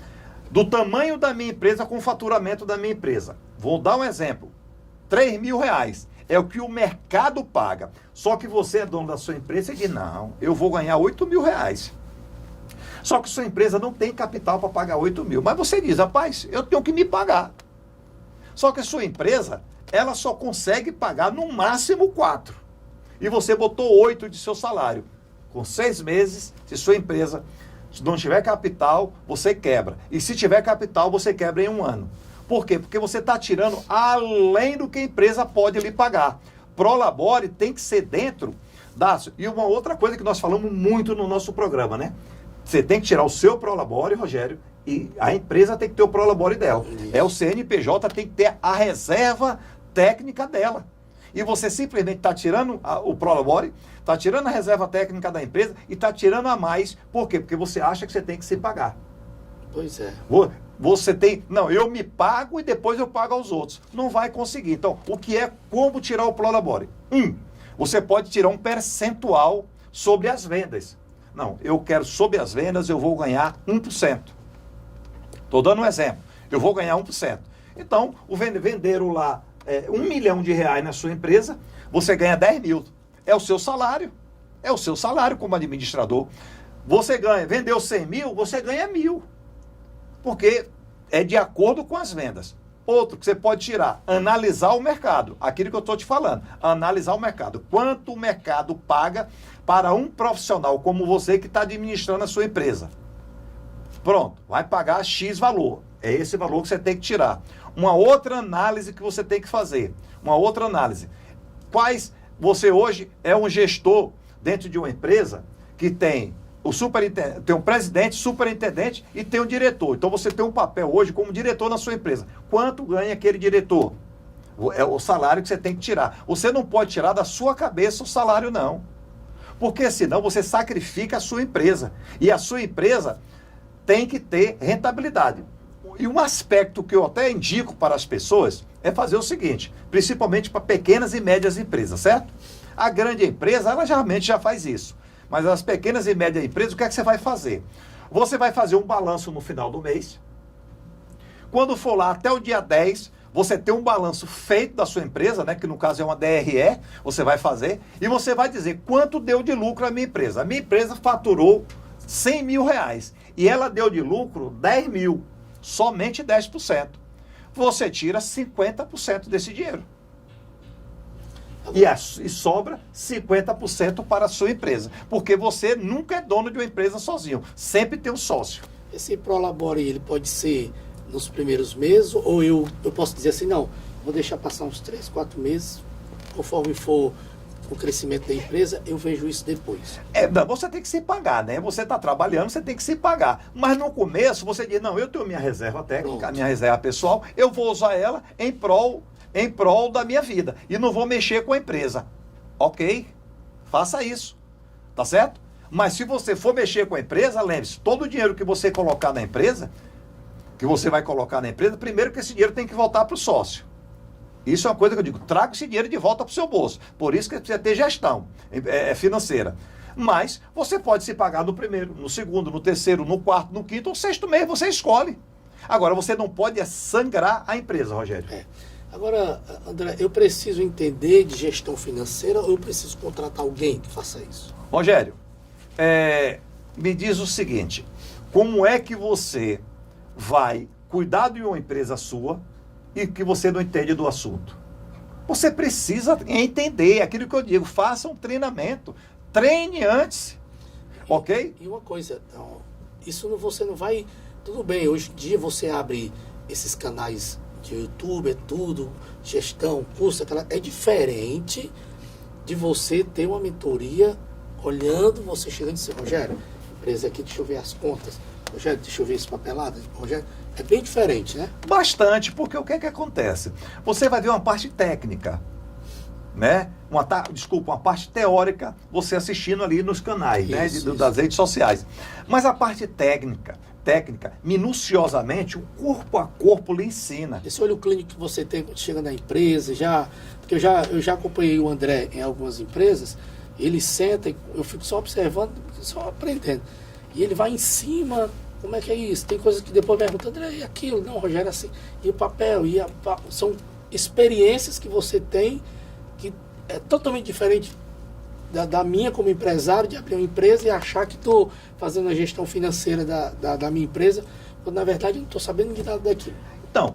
do tamanho da minha empresa com o faturamento da minha empresa? Vou dar um exemplo. R$ 3.000 é o que o mercado paga. Só que você é dono da sua empresa e diz, não, eu vou ganhar R$ 8.000. Só que sua empresa não tem capital para pagar 8 mil. Mas você diz, rapaz, eu tenho que me pagar. Só que a sua empresa, ela só consegue pagar no máximo 4. E você botou 8 de seu salário. Com 6 meses, se sua empresa não tiver capital, você quebra. E se tiver capital, você quebra em 1 ano. Por quê? Porque você está tirando além do que a empresa pode lhe pagar. Prolabore tem que ser dentro da... E uma outra coisa que nós falamos muito no nosso programa, né? Você tem que tirar o seu Prolabore, Rogério, e a empresa tem que ter o Prolabore dela. É o CNPJ, tem que ter a reserva técnica dela. E você simplesmente está tirando o Prolabore, está tirando a reserva técnica da empresa e está tirando a mais. Por quê? Porque você acha que você tem que se pagar. Pois é. Você tem... Não, eu me pago e depois eu pago aos outros. Não vai conseguir. Então, o que é como tirar o Prolabore? Você pode tirar um percentual sobre as vendas. Não, eu quero sobre as vendas, eu vou ganhar 1%. Estou dando um exemplo. Eu vou ganhar 1%. Então, venderam lá R$ 1 milhão na sua empresa, você ganha 10 mil. É o seu salário. É o seu salário como administrador. Você vendeu 100 mil, você ganha 1.000. Porque é de acordo com as vendas. Outro que você pode tirar, analisar o mercado. Aquilo que eu estou te falando. Analisar o mercado. Quanto o mercado paga para um profissional como você que está administrando a sua empresa. Pronto, vai pagar X valor. É esse valor que você tem que tirar. Uma outra análise que você tem que fazer. Uma outra análise. Você hoje é um gestor dentro de uma empresa que tem tem um presidente, superintendente e tem um diretor. Então você tem um papel hoje como diretor na sua empresa. Quanto ganha aquele diretor? É o salário que você tem que tirar. Você não pode tirar da sua cabeça o salário, não. Porque senão você sacrifica a sua empresa. E a sua empresa tem que ter rentabilidade. E um aspecto que eu até indico para as pessoas é fazer o seguinte, principalmente para pequenas e médias empresas, certo? A grande empresa, ela geralmente já faz isso. Mas as pequenas e médias empresas, o que é que você vai fazer? Você vai fazer um balanço no final do mês. Quando for lá até o dia 10, você tem um balanço feito da sua empresa, né, que no caso é uma DRE, você vai fazer, e você vai dizer quanto deu de lucro a minha empresa. A minha empresa faturou R$ 100 mil e ela deu de lucro 10 mil, somente 10%. Você tira 50% desse dinheiro. E sobra 50% para a sua empresa. Porque você nunca é dono de uma empresa sozinho. Sempre tem um sócio. Esse Prolabore, ele pode ser nos primeiros meses, ou eu posso dizer assim, não, vou deixar passar uns 3, 4 meses, conforme for o crescimento da empresa, eu vejo isso depois. Não, você tem que se pagar, né? Você está trabalhando, você tem que se pagar. Mas no começo, você diz, não, eu tenho minha reserva técnica, a minha reserva pessoal, eu vou usar ela em prol da minha vida. E não vou mexer com a empresa. Ok? Faça isso. Tá certo? Mas se você for mexer com a empresa, lembre-se, todo o dinheiro que você colocar na empresa, primeiro que esse dinheiro tem que voltar para o sócio. Isso é uma coisa que eu digo, traga esse dinheiro de volta para o seu bolso. Por isso que precisa ter gestão financeira. Mas você pode se pagar no primeiro, no segundo, no terceiro, no quarto, no quinto ou sexto mês, você escolhe. Agora, você não pode sangrar a empresa, Rogério. Agora, André, eu preciso entender de gestão financeira ou eu preciso contratar alguém que faça isso? Rogério, me diz o seguinte, como é que você vai cuidar de uma empresa sua e que você não entende do assunto? Você precisa entender aquilo que eu digo, faça um treinamento, treine antes, ok? E uma coisa, isso você não vai... Tudo bem, hoje em dia você abre esses canais de YouTube, é tudo, gestão, curso, é diferente de você ter uma mentoria olhando, você chegando e dizer, Rogério, empresa aqui, deixa eu ver as contas, Rogério, deixa eu ver esse papelado, Rogério, é bem diferente, né? Bastante, porque o que é que acontece? Você vai ver uma parte técnica, né? Uma parte teórica, você assistindo ali nos canais, né? Das redes sociais. Mas a parte técnica, minuciosamente, o corpo a corpo lhe ensina. Esse olho clínico que você tem quando chega na empresa, porque eu já acompanhei o André em algumas empresas, ele senta, eu fico só observando, só aprendendo. E ele vai em cima, como é que é isso? Tem coisas que depois pergunta, André, e aquilo? Não, Rogério, é assim. E o papel, são experiências que você tem que é totalmente diferente da minha como empresário, de abrir uma empresa e achar que estou fazendo a gestão financeira da minha empresa, quando na verdade eu não estou sabendo de nada daquilo. Então,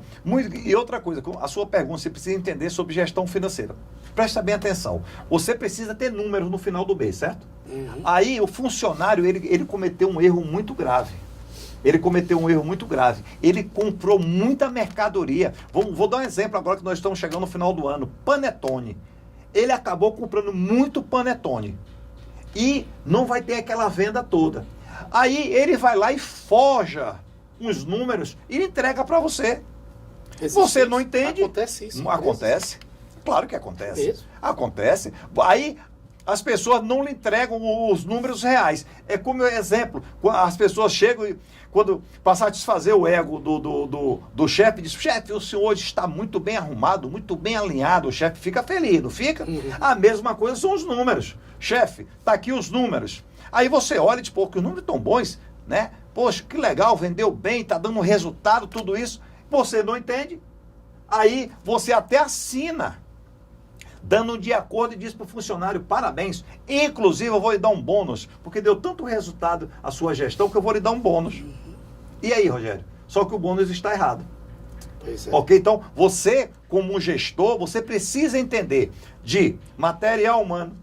e outra coisa, a sua pergunta, você precisa entender sobre gestão financeira. Presta bem atenção. Você precisa ter números no final do mês, certo? Uhum. Aí o funcionário, ele cometeu um erro muito grave. Ele comprou muita mercadoria. Vou dar um exemplo agora que nós estamos chegando no final do ano. Panetone. Ele acabou comprando muito panetone. E não vai ter aquela venda toda. Aí ele vai lá e forja uns números e entrega para você. Você não entende? Acontece isso. Acontece. Claro que acontece. Mesmo? Acontece. Aí as pessoas não lhe entregam os números reais. É como exemplo, as pessoas chegam e quando para satisfazer o ego do chefe, diz, chefe, o senhor hoje está muito bem arrumado, muito bem alinhado, o chefe fica feliz, não fica? Uhum. A mesma coisa são os números. Chefe, tá aqui os números. Aí você olha e diz, pô, que os números estão bons, né? Poxa, que legal, vendeu bem, tá dando resultado, tudo isso. Você não entende? Aí você até assina, dando de acordo e diz para o funcionário, parabéns, inclusive eu vou lhe dar um bônus, porque deu tanto resultado a sua gestão que eu vou lhe dar um bônus. E aí, Rogério? Só que o bônus está errado. Pois é. Ok? Então, você, como um gestor, você precisa entender de material humano,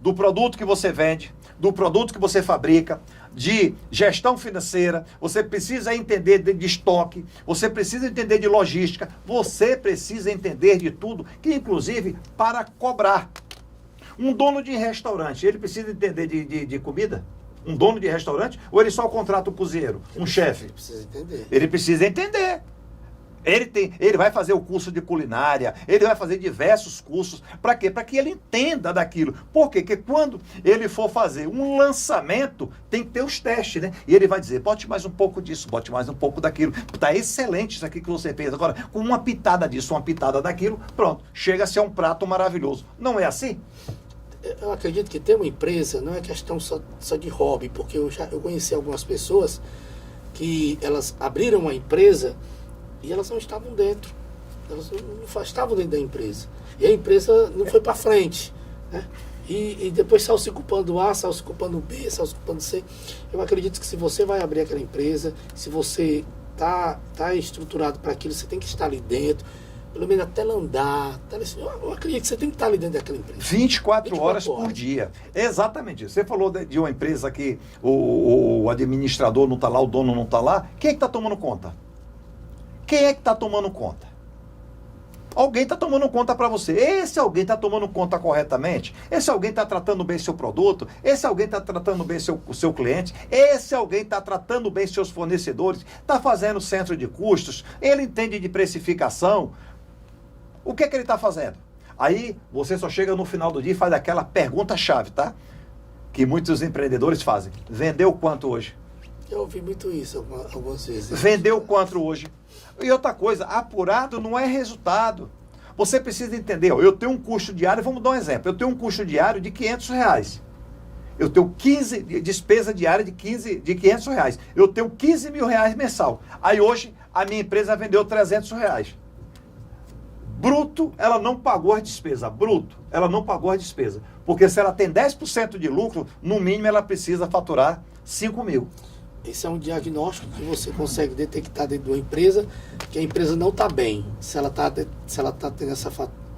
do produto que você vende, do produto que você fabrica, de gestão financeira, você precisa entender de estoque, você precisa entender de logística, você precisa entender de tudo, que inclusive para cobrar. Um dono de restaurante, ele precisa entender de comida? Um dono de restaurante? Ou ele só contrata um cozinheiro, um chefe? Ele precisa entender. Ele precisa entender. Ele vai fazer o curso de culinária, ele vai fazer diversos cursos. Para quê? Para que ele entenda daquilo. Por quê? Porque quando ele for fazer um lançamento, tem que ter os testes, né? E ele vai dizer, bote mais um pouco disso, bote mais um pouco daquilo. Está excelente isso aqui que você fez. Agora, com uma pitada disso, uma pitada daquilo, pronto, chega a ser um prato maravilhoso. Não é assim? Eu acredito que ter uma empresa não é questão só de hobby, porque eu conheci algumas pessoas que elas abriram uma empresa e elas não estavam dentro. Elas não estavam dentro da empresa. E a empresa não foi para frente, né? E depois saiu se culpando A, saiu se culpando B, saiu se culpando C. Eu acredito que se você vai abrir aquela empresa, se você tá estruturado para aquilo, você tem que estar ali dentro, pelo menos até ela andar. Eu acredito que você tem que estar ali dentro daquela empresa. 24 horas por dia. Exatamente isso. Você falou de uma empresa que o administrador não está lá, o dono não está lá. Quem é que está tomando conta? Quem é que está tomando conta? Alguém está tomando conta para você. Esse alguém está tomando conta corretamente? Esse alguém está tratando bem seu produto? Esse alguém está tratando bem o seu cliente? Esse alguém está tratando bem seus fornecedores? Está fazendo centro de custos? Ele entende de precificação? O que é que ele está fazendo? Aí você só chega no final do dia e faz aquela pergunta-chave, tá? Que muitos empreendedores fazem. Vendeu quanto hoje? Eu ouvi muito isso algumas vezes. Vendeu quanto hoje? E outra coisa, apurado não é resultado. Você precisa entender, eu tenho um custo diário, vamos dar um exemplo, eu tenho um custo diário de R$500. Eu tenho despesa diária de R$500. Eu tenho R$15 mil mensal. Aí hoje a minha empresa vendeu R$300. bruto, ela não pagou as despesas. Bruto, ela não pagou as despesas. Porque se ela tem 10% de lucro, no mínimo ela precisa faturar 5 mil. Esse é um diagnóstico que você consegue detectar dentro de uma empresa, que a empresa não está bem. Se ela está tendo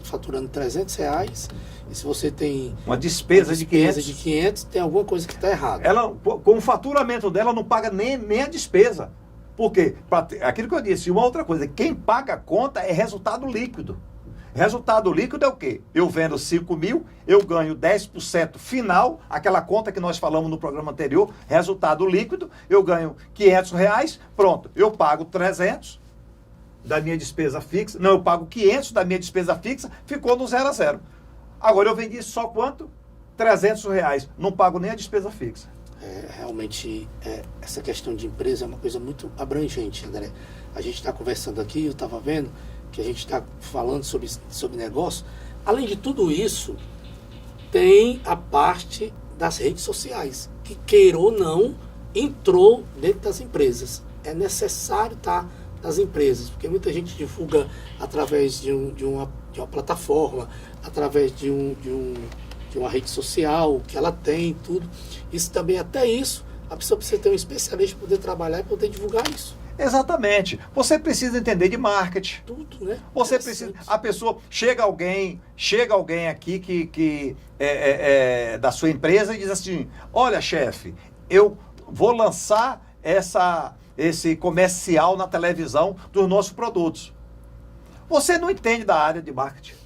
faturando R$300, e se você tem uma despesa de 500, tem alguma coisa que está errada. Ela, com o faturamento dela, não paga nem a despesa. Por quê? Aquilo que eu disse, uma outra coisa, quem paga a conta é resultado líquido. Resultado líquido é o quê? Eu vendo 5 mil, eu ganho 10% final, aquela conta que nós falamos no programa anterior, resultado líquido, eu ganho R$500, pronto, eu pago 300 da minha despesa fixa, não, eu pago 500 da minha despesa fixa, ficou no 0 a 0. Agora eu vendi só quanto? R$300, não pago nem a despesa fixa. Realmente, essa questão de empresa é uma coisa muito abrangente, André. A gente está conversando aqui, eu estava vendo que a gente está falando sobre negócio. Além de tudo isso, tem a parte das redes sociais, que queira ou não, entrou dentro das empresas. É necessário estar nas empresas, porque muita gente divulga através de uma plataforma, através de uma rede social, que ela tem, tudo. Isso também, até isso, a pessoa precisa ter um especialista para poder trabalhar e poder divulgar isso. Exatamente. Você precisa entender de marketing. Tudo, né? Você precisa. A pessoa. Chega alguém aqui que é da sua empresa e diz assim: olha, chefe, eu vou lançar esse comercial na televisão dos nossos produtos. Você não entende da área de marketing.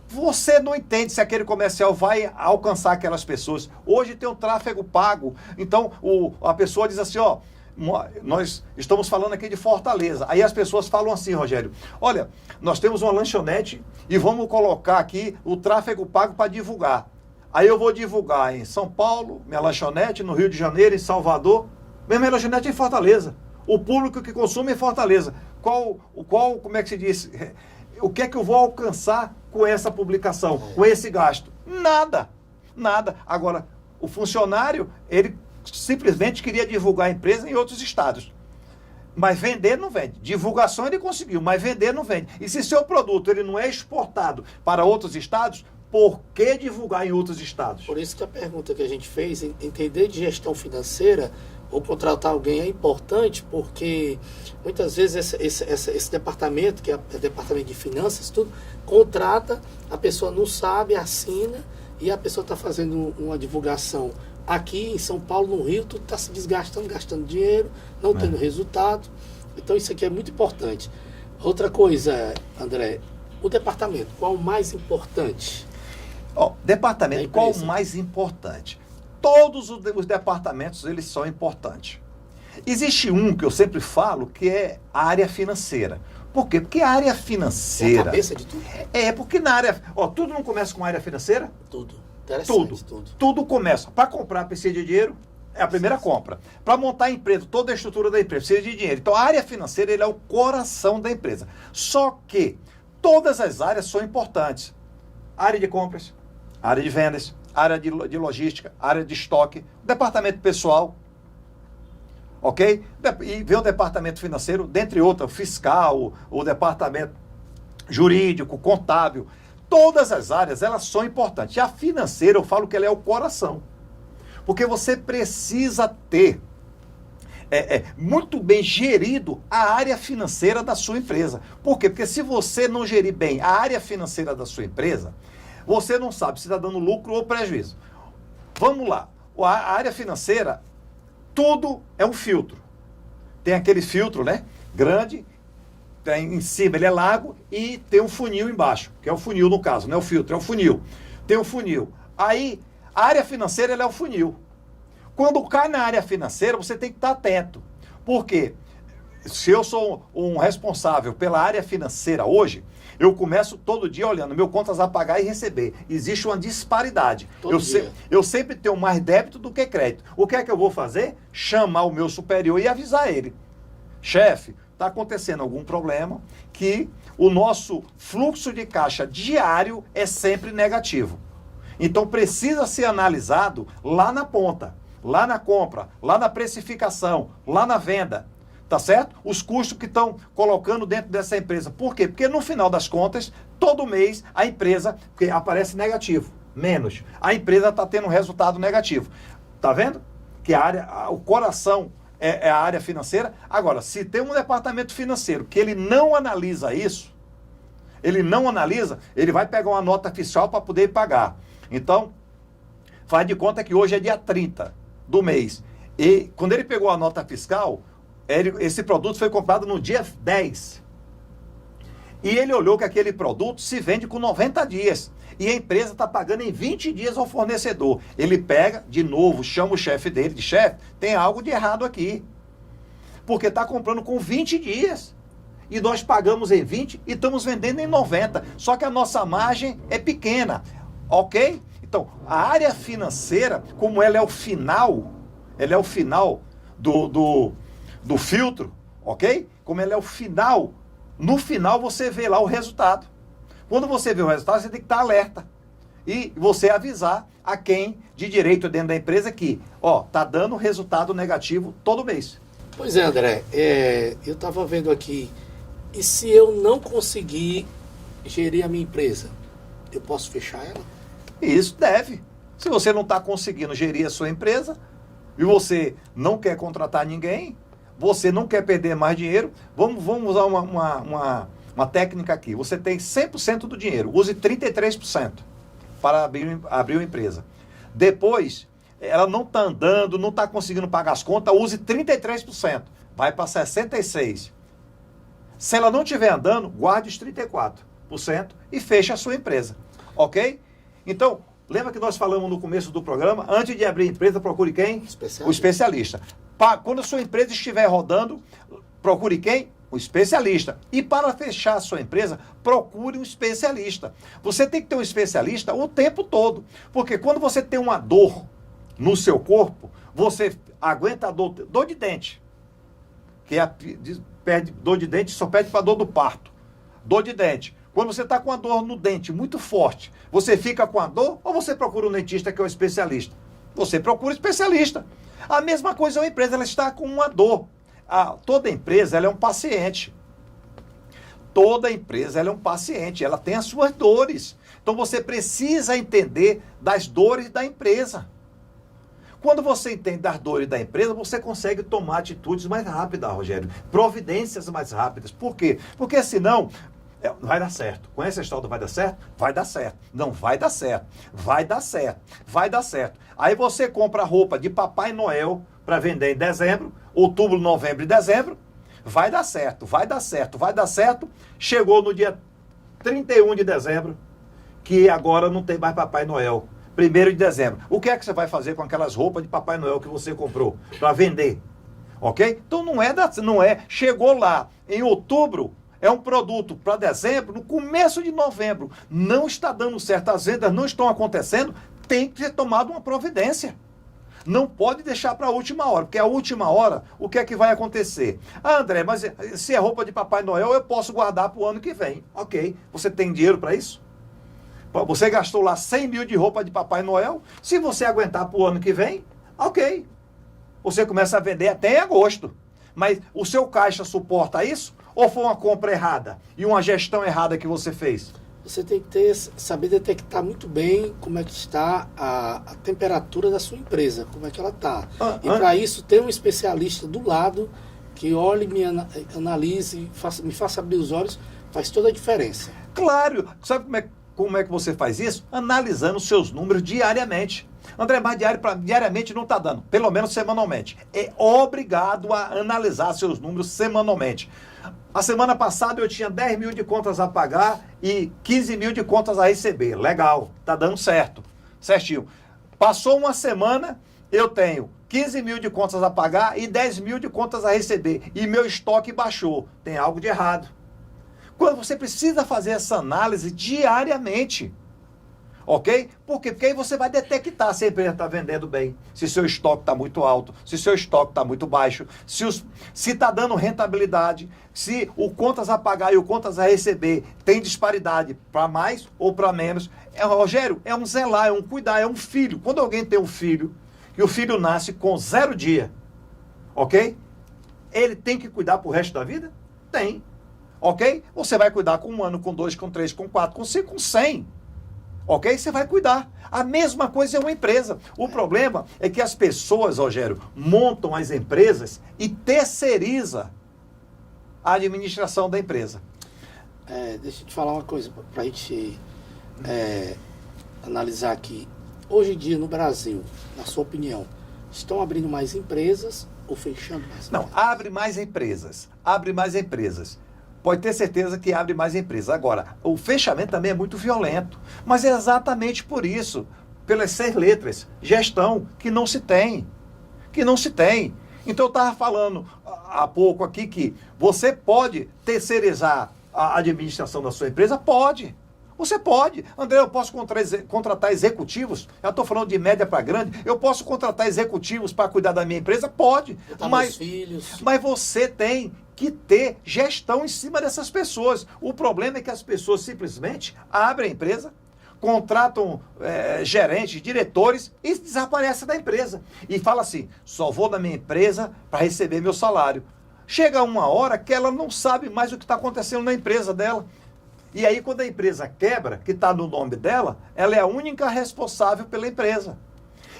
Você não entende se aquele comercial vai alcançar aquelas pessoas. Hoje tem um tráfego pago. Então, a pessoa diz assim, ó, nós estamos falando aqui de Fortaleza. Aí as pessoas falam assim, Rogério, olha, nós temos uma lanchonete e vamos colocar aqui o tráfego pago para divulgar. Aí eu vou divulgar em São Paulo, minha lanchonete, no Rio de Janeiro, em Salvador, minha lanchonete é em Fortaleza. O público que consome é em Fortaleza. Como é que se diz? O que é que eu vou alcançar com essa publicação, com esse gasto? Nada. Agora, o funcionário, ele simplesmente queria divulgar a empresa em outros estados. Mas vender não vende. Divulgação ele conseguiu, mas vender não vende. E se seu produto ele não é exportado para outros estados, por que divulgar em outros estados? Por isso que a pergunta que a gente fez, entender de gestão financeira ou contratar alguém é importante, porque muitas vezes esse departamento, que é o departamento de finanças, tudo, contrata, a pessoa não sabe, assina, e a pessoa está fazendo uma divulgação aqui em São Paulo, no Rio, tudo está se desgastando, gastando dinheiro, não tendo resultado. Então isso aqui é muito importante. Outra coisa, André, o departamento, qual o mais importante? Departamento, qual o mais importante? Todos os departamentos, eles são importantes. Existe um que eu sempre falo, que é a área financeira. Por quê? Porque a área financeira... É a cabeça de tudo? Porque na área... tudo não começa com a área financeira? Tudo. Interessante, Tudo começa. Para comprar, precisa de dinheiro. É a primeira compra. Para montar a empresa, toda a estrutura da empresa, precisa de dinheiro. Então, a área financeira, ele é o coração da empresa. Só que todas as áreas são importantes. Área de compras, área de vendas, área de logística, área de estoque, departamento pessoal, ok? E vem o departamento financeiro, dentre outros, fiscal, o departamento jurídico, contábil. Todas as áreas, elas são importantes. E a financeira, eu falo que ela é o coração. Porque você precisa ter muito bem gerido a área financeira da sua empresa. Por quê? Porque se você não gerir bem a área financeira da sua empresa, você não sabe se está dando lucro ou prejuízo. Vamos lá. A área financeira, tudo é um filtro. Tem aquele filtro, né? Grande, tem em cima ele é largo e tem um funil embaixo, que é o funil no caso, não é o filtro, é o funil. Tem um funil. Aí, a área financeira ela é o funil. Quando cai na área financeira, você tem que estar atento. Por quê? Se eu sou um responsável pela área financeira hoje, eu começo todo dia olhando meu contas a pagar e receber. Existe uma disparidade. Eu sempre tenho mais débito do que crédito. O que é que eu vou fazer? Chamar o meu superior e avisar ele. Chefe, está acontecendo algum problema que o nosso fluxo de caixa diário é sempre negativo. Então precisa ser analisado lá na ponta, lá na compra, lá na precificação, lá na venda. Tá certo? Os custos que estão colocando dentro dessa empresa. Por quê? Porque no final das contas, todo mês a empresa, porque aparece negativo, menos. A empresa está tendo um resultado negativo. Tá vendo? Que o coração é a área financeira. Agora, se tem um departamento financeiro que ele não analisa isso, ele vai pegar uma nota fiscal para poder pagar. Então, faz de conta que hoje é dia 30 do mês. E quando ele pegou a nota fiscal, esse produto foi comprado no dia 10. E ele olhou que aquele produto se vende com 90 dias. E a empresa está pagando em 20 dias ao fornecedor. Ele pega, de novo, chama o chefe dele de chefe, tem algo de errado aqui. Porque está comprando com 20 dias. E nós pagamos em 20 e estamos vendendo em 90. Só que a nossa margem é pequena. Ok? Então, a área financeira, como ela é o final do filtro, ok? Como ela é o final, no final você vê lá o resultado. Quando você vê o resultado, você tem que estar alerta. E você avisar a quem de direito dentro da empresa que, tá dando resultado negativo todo mês. Pois é, André, eu estava vendo aqui, e se eu não conseguir gerir a minha empresa, eu posso fechar ela? Isso deve. Se você não está conseguindo gerir a sua empresa, e você não quer contratar ninguém, você não quer perder mais dinheiro, vamos usar uma técnica aqui. Você tem 100% do dinheiro, use 33% para abrir uma empresa. Depois, ela não está andando, não está conseguindo pagar as contas, use 33%, vai para 66%. Se ela não estiver andando, guarde os 34% e feche a sua empresa. Ok? Então, lembra que nós falamos no começo do programa, antes de abrir a empresa, procure quem? O especialista. Quando a sua empresa estiver rodando, procure quem? O especialista. E para fechar a sua empresa, procure um especialista. Você tem que ter um especialista o tempo todo. Porque quando você tem uma dor no seu corpo, você aguenta a dor de dente. Dor de dente só pede para dor do parto. Dor de dente. Quando você está com a dor no dente muito forte, você fica com a dor ou você procura um dentista que é um especialista? Você procura um especialista. A mesma coisa é uma empresa, ela está com uma dor. Toda empresa ela é um paciente. Toda empresa ela é um paciente, ela tem as suas dores. Então você precisa entender das dores da empresa. Quando você entende das dores da empresa, você consegue tomar atitudes mais rápidas, Rogério. Providências mais rápidas. Por quê? Porque senão vai dar certo. Conhece a história do vai dar certo? Vai dar certo. Não vai dar certo. Vai dar certo. Vai dar certo. Aí você compra roupa de Papai Noel para vender em dezembro, outubro, novembro e dezembro. Vai dar certo. Vai dar certo. Vai dar certo. Chegou no dia 31 de dezembro, que agora não tem mais Papai Noel. 1º de dezembro. O que é que você vai fazer com aquelas roupas de Papai Noel que você comprou para vender? Ok? Então não é. Chegou lá em outubro, é um produto para dezembro, no começo de novembro. Não está dando certo, as vendas não estão acontecendo, tem que ser tomada uma providência. Não pode deixar para a última hora, porque a última hora, o que é que vai acontecer? André, mas se é roupa de Papai Noel, eu posso guardar para o ano que vem. Ok. Você tem dinheiro para isso? Você gastou lá 100 mil de roupa de Papai Noel. Se você aguentar para o ano que vem, ok. Você começa a vender até em agosto. Mas o seu caixa suporta isso? Ou foi uma compra errada e uma gestão errada que você fez? Você tem que saber detectar muito bem como é que está a temperatura da sua empresa, como é que ela está. E para isso, ter um especialista do lado que olhe, me analise, me faça abrir os olhos, faz toda a diferença. Claro! Sabe como é que você faz isso? Analisando os seus números diariamente. André, mas diariamente não está dando, pelo menos semanalmente. É obrigado a analisar seus números semanalmente. A semana passada eu tinha 10 mil de contas a pagar e 15 mil de contas a receber. Legal, está dando certo, certinho. Passou uma semana, eu tenho 15 mil de contas a pagar e 10 mil de contas a receber. E meu estoque baixou. Tem algo de errado. Quando você precisa fazer essa análise diariamente, ok? Por quê? Porque aí você vai detectar se a empresa está vendendo bem, se seu estoque está muito alto, se seu estoque está muito baixo, se está dando rentabilidade, se o contas a pagar e o contas a receber tem disparidade para mais ou para menos. Rogério, é um zelar, é um cuidar, é um filho. Quando alguém tem um filho, e o filho nasce com 0 dia, ok? Ele tem que cuidar pro resto da vida? Tem. Ok? Você vai cuidar com 1 ano, com 2, com 3, com 4, com 5, com 100. Ok? Você vai cuidar. A mesma coisa é uma empresa. O problema é que as pessoas, Rogério, montam as empresas e terceiriza a administração da empresa. Deixa eu te falar uma coisa para a gente analisar aqui. Hoje em dia, no Brasil, na sua opinião, estão abrindo mais empresas ou fechando mais empresas? Não, abre mais empresas. Abre mais empresas. Pode ter certeza que abre mais empresas. Agora, o fechamento também é muito violento. Mas é exatamente por isso, pelas 6 letras, gestão, que não se tem. Que não se tem. Então eu estava falando há pouco aqui que você pode terceirizar a administração da sua empresa? Pode. Você pode. André, eu posso contratar executivos? Eu estou falando de média para grande. Eu posso contratar executivos para cuidar da minha empresa? Pode. Meus filhos. Mas você tem que ter gestão em cima dessas pessoas. O problema é que as pessoas simplesmente abrem a empresa, contratam gerentes, diretores e desaparecem da empresa. E fala assim, só vou na minha empresa para receber meu salário. Chega uma hora que ela não sabe mais o que está acontecendo na empresa dela. E aí, quando a empresa quebra, que está no nome dela, ela é a única responsável pela empresa.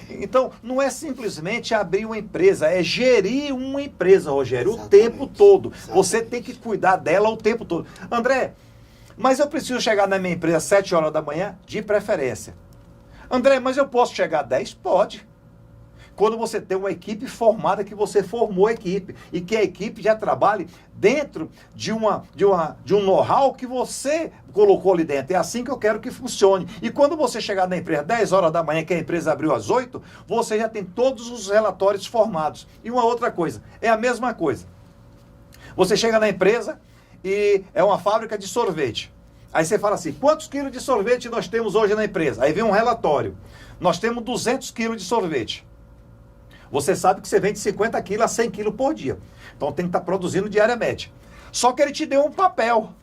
Então, não é simplesmente abrir uma empresa, é gerir uma empresa, Rogério, o tempo todo. Exatamente. Você tem que cuidar dela o tempo todo. André, mas eu preciso chegar na minha empresa às 7 horas da manhã? De preferência. André, mas eu posso chegar às 10? Pode. Quando você tem uma equipe formada, que você formou a equipe, e que a equipe já trabalhe dentro de um know-how que você colocou ali dentro. É assim que eu quero que funcione. E quando você chegar na empresa às 10 horas da manhã, que a empresa abriu às 8, você já tem todos os relatórios formados. E uma outra coisa, é a mesma coisa. Você chega na empresa e é uma fábrica de sorvete. Aí você fala assim, quantos quilos de sorvete nós temos hoje na empresa? Aí vem um relatório. Nós temos 200 quilos de sorvete. Você sabe que você vende 50 quilos a 100 quilos por dia. Então tem que estar produzindo diariamente. Só que ele te deu um papel.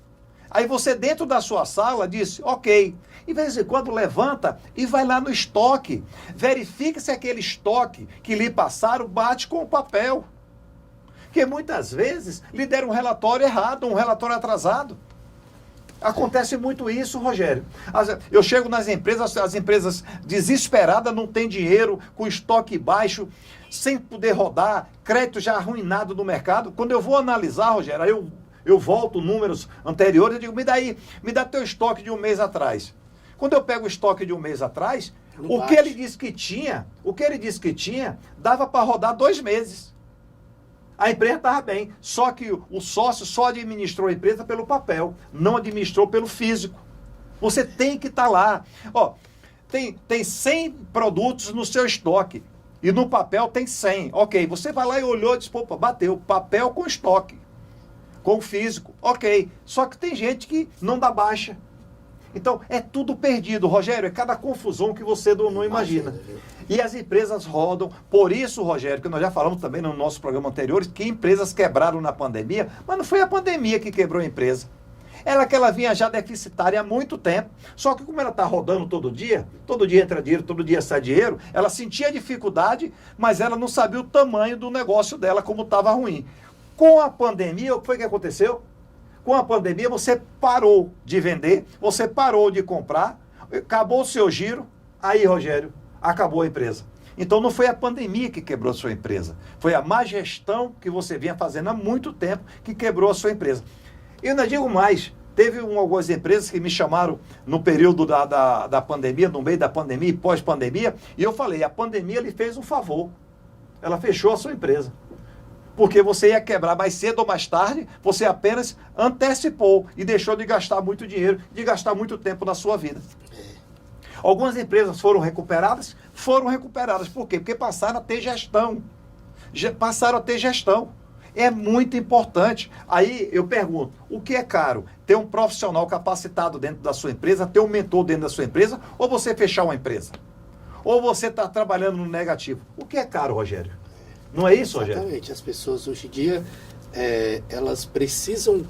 Aí você dentro da sua sala disse, ok. E de vez em quando levanta e vai lá no estoque. Verifica se aquele estoque que lhe passaram bate com o papel. Porque muitas vezes lhe deram um relatório errado, um relatório atrasado. Acontece muito isso, Rogério. Eu chego nas empresas, as empresas desesperadas, não têm dinheiro, com estoque baixo, sem poder rodar, crédito já arruinado no mercado. Quando eu vou analisar, Rogério, eu volto números anteriores e digo, me dá teu estoque de um mês atrás. Quando eu pego o estoque de um mês atrás, o que ele disse que tinha, dava para rodar 2 meses. A empresa estava bem, só que o sócio só administrou a empresa pelo papel, não administrou pelo físico. Você tem que estar lá. Ó, tem 100 produtos no seu estoque e no papel tem 100. Ok, você vai lá e olhou e disse, opa, bateu, papel com estoque, com físico. Ok, só que tem gente que não dá baixa. Então, é tudo perdido, Rogério, é cada confusão que você não imagina. E as empresas rodam, por isso, Rogério, que nós já falamos também no nosso programa anterior, que empresas quebraram na pandemia, mas não foi a pandemia que quebrou a empresa. Ela que ela vinha já deficitária há muito tempo, só que como ela está rodando todo dia entra dinheiro, todo dia sai dinheiro, ela sentia dificuldade, mas ela não sabia o tamanho do negócio dela, como estava ruim. Com a pandemia, o que foi que aconteceu? Com a pandemia, você parou de vender, você parou de comprar, acabou o seu giro, aí, Rogério, acabou a empresa. Então, não foi a pandemia que quebrou a sua empresa, foi a má gestão que você vinha fazendo há muito tempo que quebrou a sua empresa. Eu ainda digo mais, teve algumas empresas que me chamaram no período da pandemia, no meio da pandemia e pós-pandemia, e eu falei, a pandemia lhe fez um favor, ela fechou a sua empresa. Porque você ia quebrar mais cedo ou mais tarde, você apenas antecipou e deixou de gastar muito dinheiro, de gastar muito tempo na sua vida. Algumas empresas foram recuperadas. Por quê? Porque passaram a ter gestão. É muito importante. Aí eu pergunto, o que é caro? Ter um profissional capacitado dentro da sua empresa, ter um mentor dentro da sua empresa, ou você fechar uma empresa? Ou você está trabalhando no negativo? O que é caro, Rogério? Não é isso, Rogério? Exatamente. As pessoas hoje em dia, elas precisam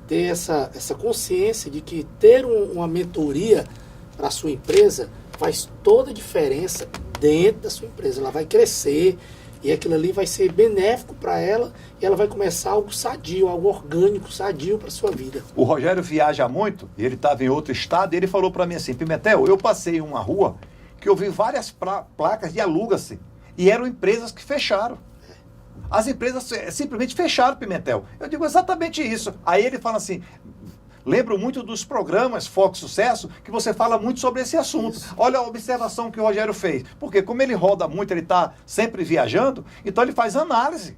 ter essa consciência de que ter uma mentoria para a sua empresa faz toda a diferença dentro da sua empresa. Ela vai crescer E aquilo ali vai ser benéfico para ela e ela vai começar algo sadio, algo orgânico, sadio para sua vida. O Rogério viaja muito, e ele estava em outro estado, e ele falou para mim assim, Pimentel, eu passei em uma rua que eu vi várias placas de aluga-se, e eram empresas que fecharam. As empresas simplesmente fecharam, Pimentel. Eu digo exatamente isso. Aí ele fala assim, lembro muito dos programas Foco Sucesso, que você fala muito sobre esse assunto. Isso. Olha a observação que o Rogério fez. Porque como ele roda muito, ele está sempre viajando, então ele faz análise.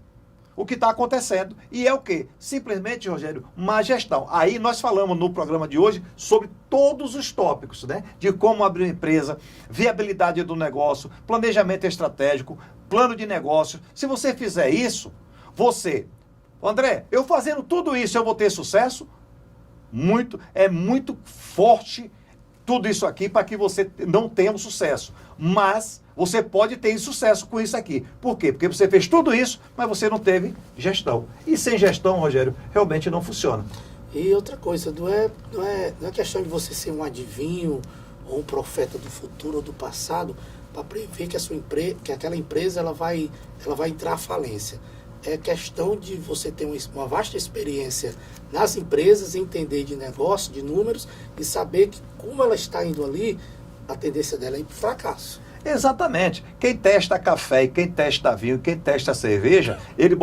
O que está acontecendo. E é o quê? Simplesmente, Rogério, má gestão. Aí nós falamos no programa de hoje sobre todos os tópicos, né? De como abrir uma empresa, viabilidade do negócio, planejamento estratégico, plano de negócio. Se você fizer isso, André, eu fazendo tudo isso, eu vou ter sucesso? É muito forte tudo isso aqui para que você não tenha um sucesso. Mas você pode ter sucesso com isso aqui. Por quê? Porque você fez tudo isso, mas você não teve gestão. E sem gestão, Rogério, realmente não funciona. E outra coisa, não é questão de você ser um adivinho ou um profeta do futuro ou do passado para prever que aquela empresa ela vai entrar à falência. É questão de você ter uma vasta experiência nas empresas, entender de negócio, de números e saber que como ela está indo ali, a tendência dela é ir para o fracasso. Exatamente. Quem testa café, e quem testa vinho, quem testa cerveja, ele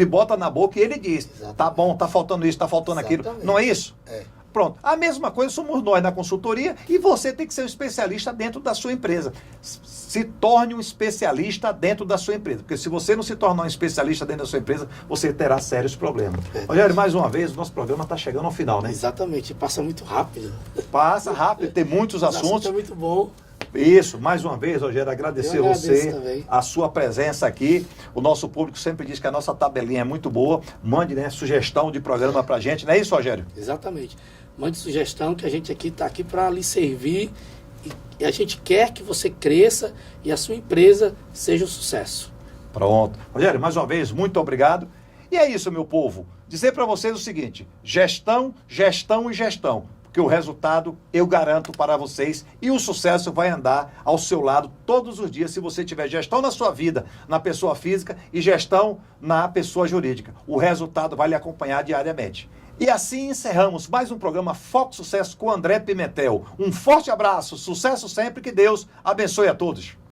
bota na boca e ele diz, exatamente. Tá bom, tá faltando isso, tá faltando exatamente. Aquilo. Não é isso? É. Pronto. A mesma coisa somos nós na consultoria e você tem que ser um especialista dentro da sua empresa. Se torne um especialista dentro da sua empresa. Porque se você não se tornar um especialista dentro da sua empresa, você terá sérios problemas. Rogério, mais uma vez, o nosso programa está chegando ao final, né? Exatamente. Passa muito rápido. Passa rápido, tem muitos assuntos. É muito bom. Isso, mais uma vez, Rogério, agradecer você, também. A sua presença aqui. O nosso público sempre diz que a nossa tabelinha é muito boa. Mande, né, sugestão de programa pra gente, não é isso, Rogério? Exatamente. Mande sugestão que a gente está aqui para lhe servir e a gente quer que você cresça e a sua empresa seja um sucesso. Pronto. Rogério, mais uma vez, muito obrigado. E é isso, meu povo. Dizer para vocês o seguinte, gestão, gestão e gestão. Porque o resultado eu garanto para vocês e o sucesso vai andar ao seu lado todos os dias se você tiver gestão na sua vida, na pessoa física e gestão na pessoa jurídica. O resultado vai lhe acompanhar diariamente. E assim encerramos mais um programa Foco Sucesso com André Pimentel. Um forte abraço, sucesso sempre, que Deus abençoe a todos.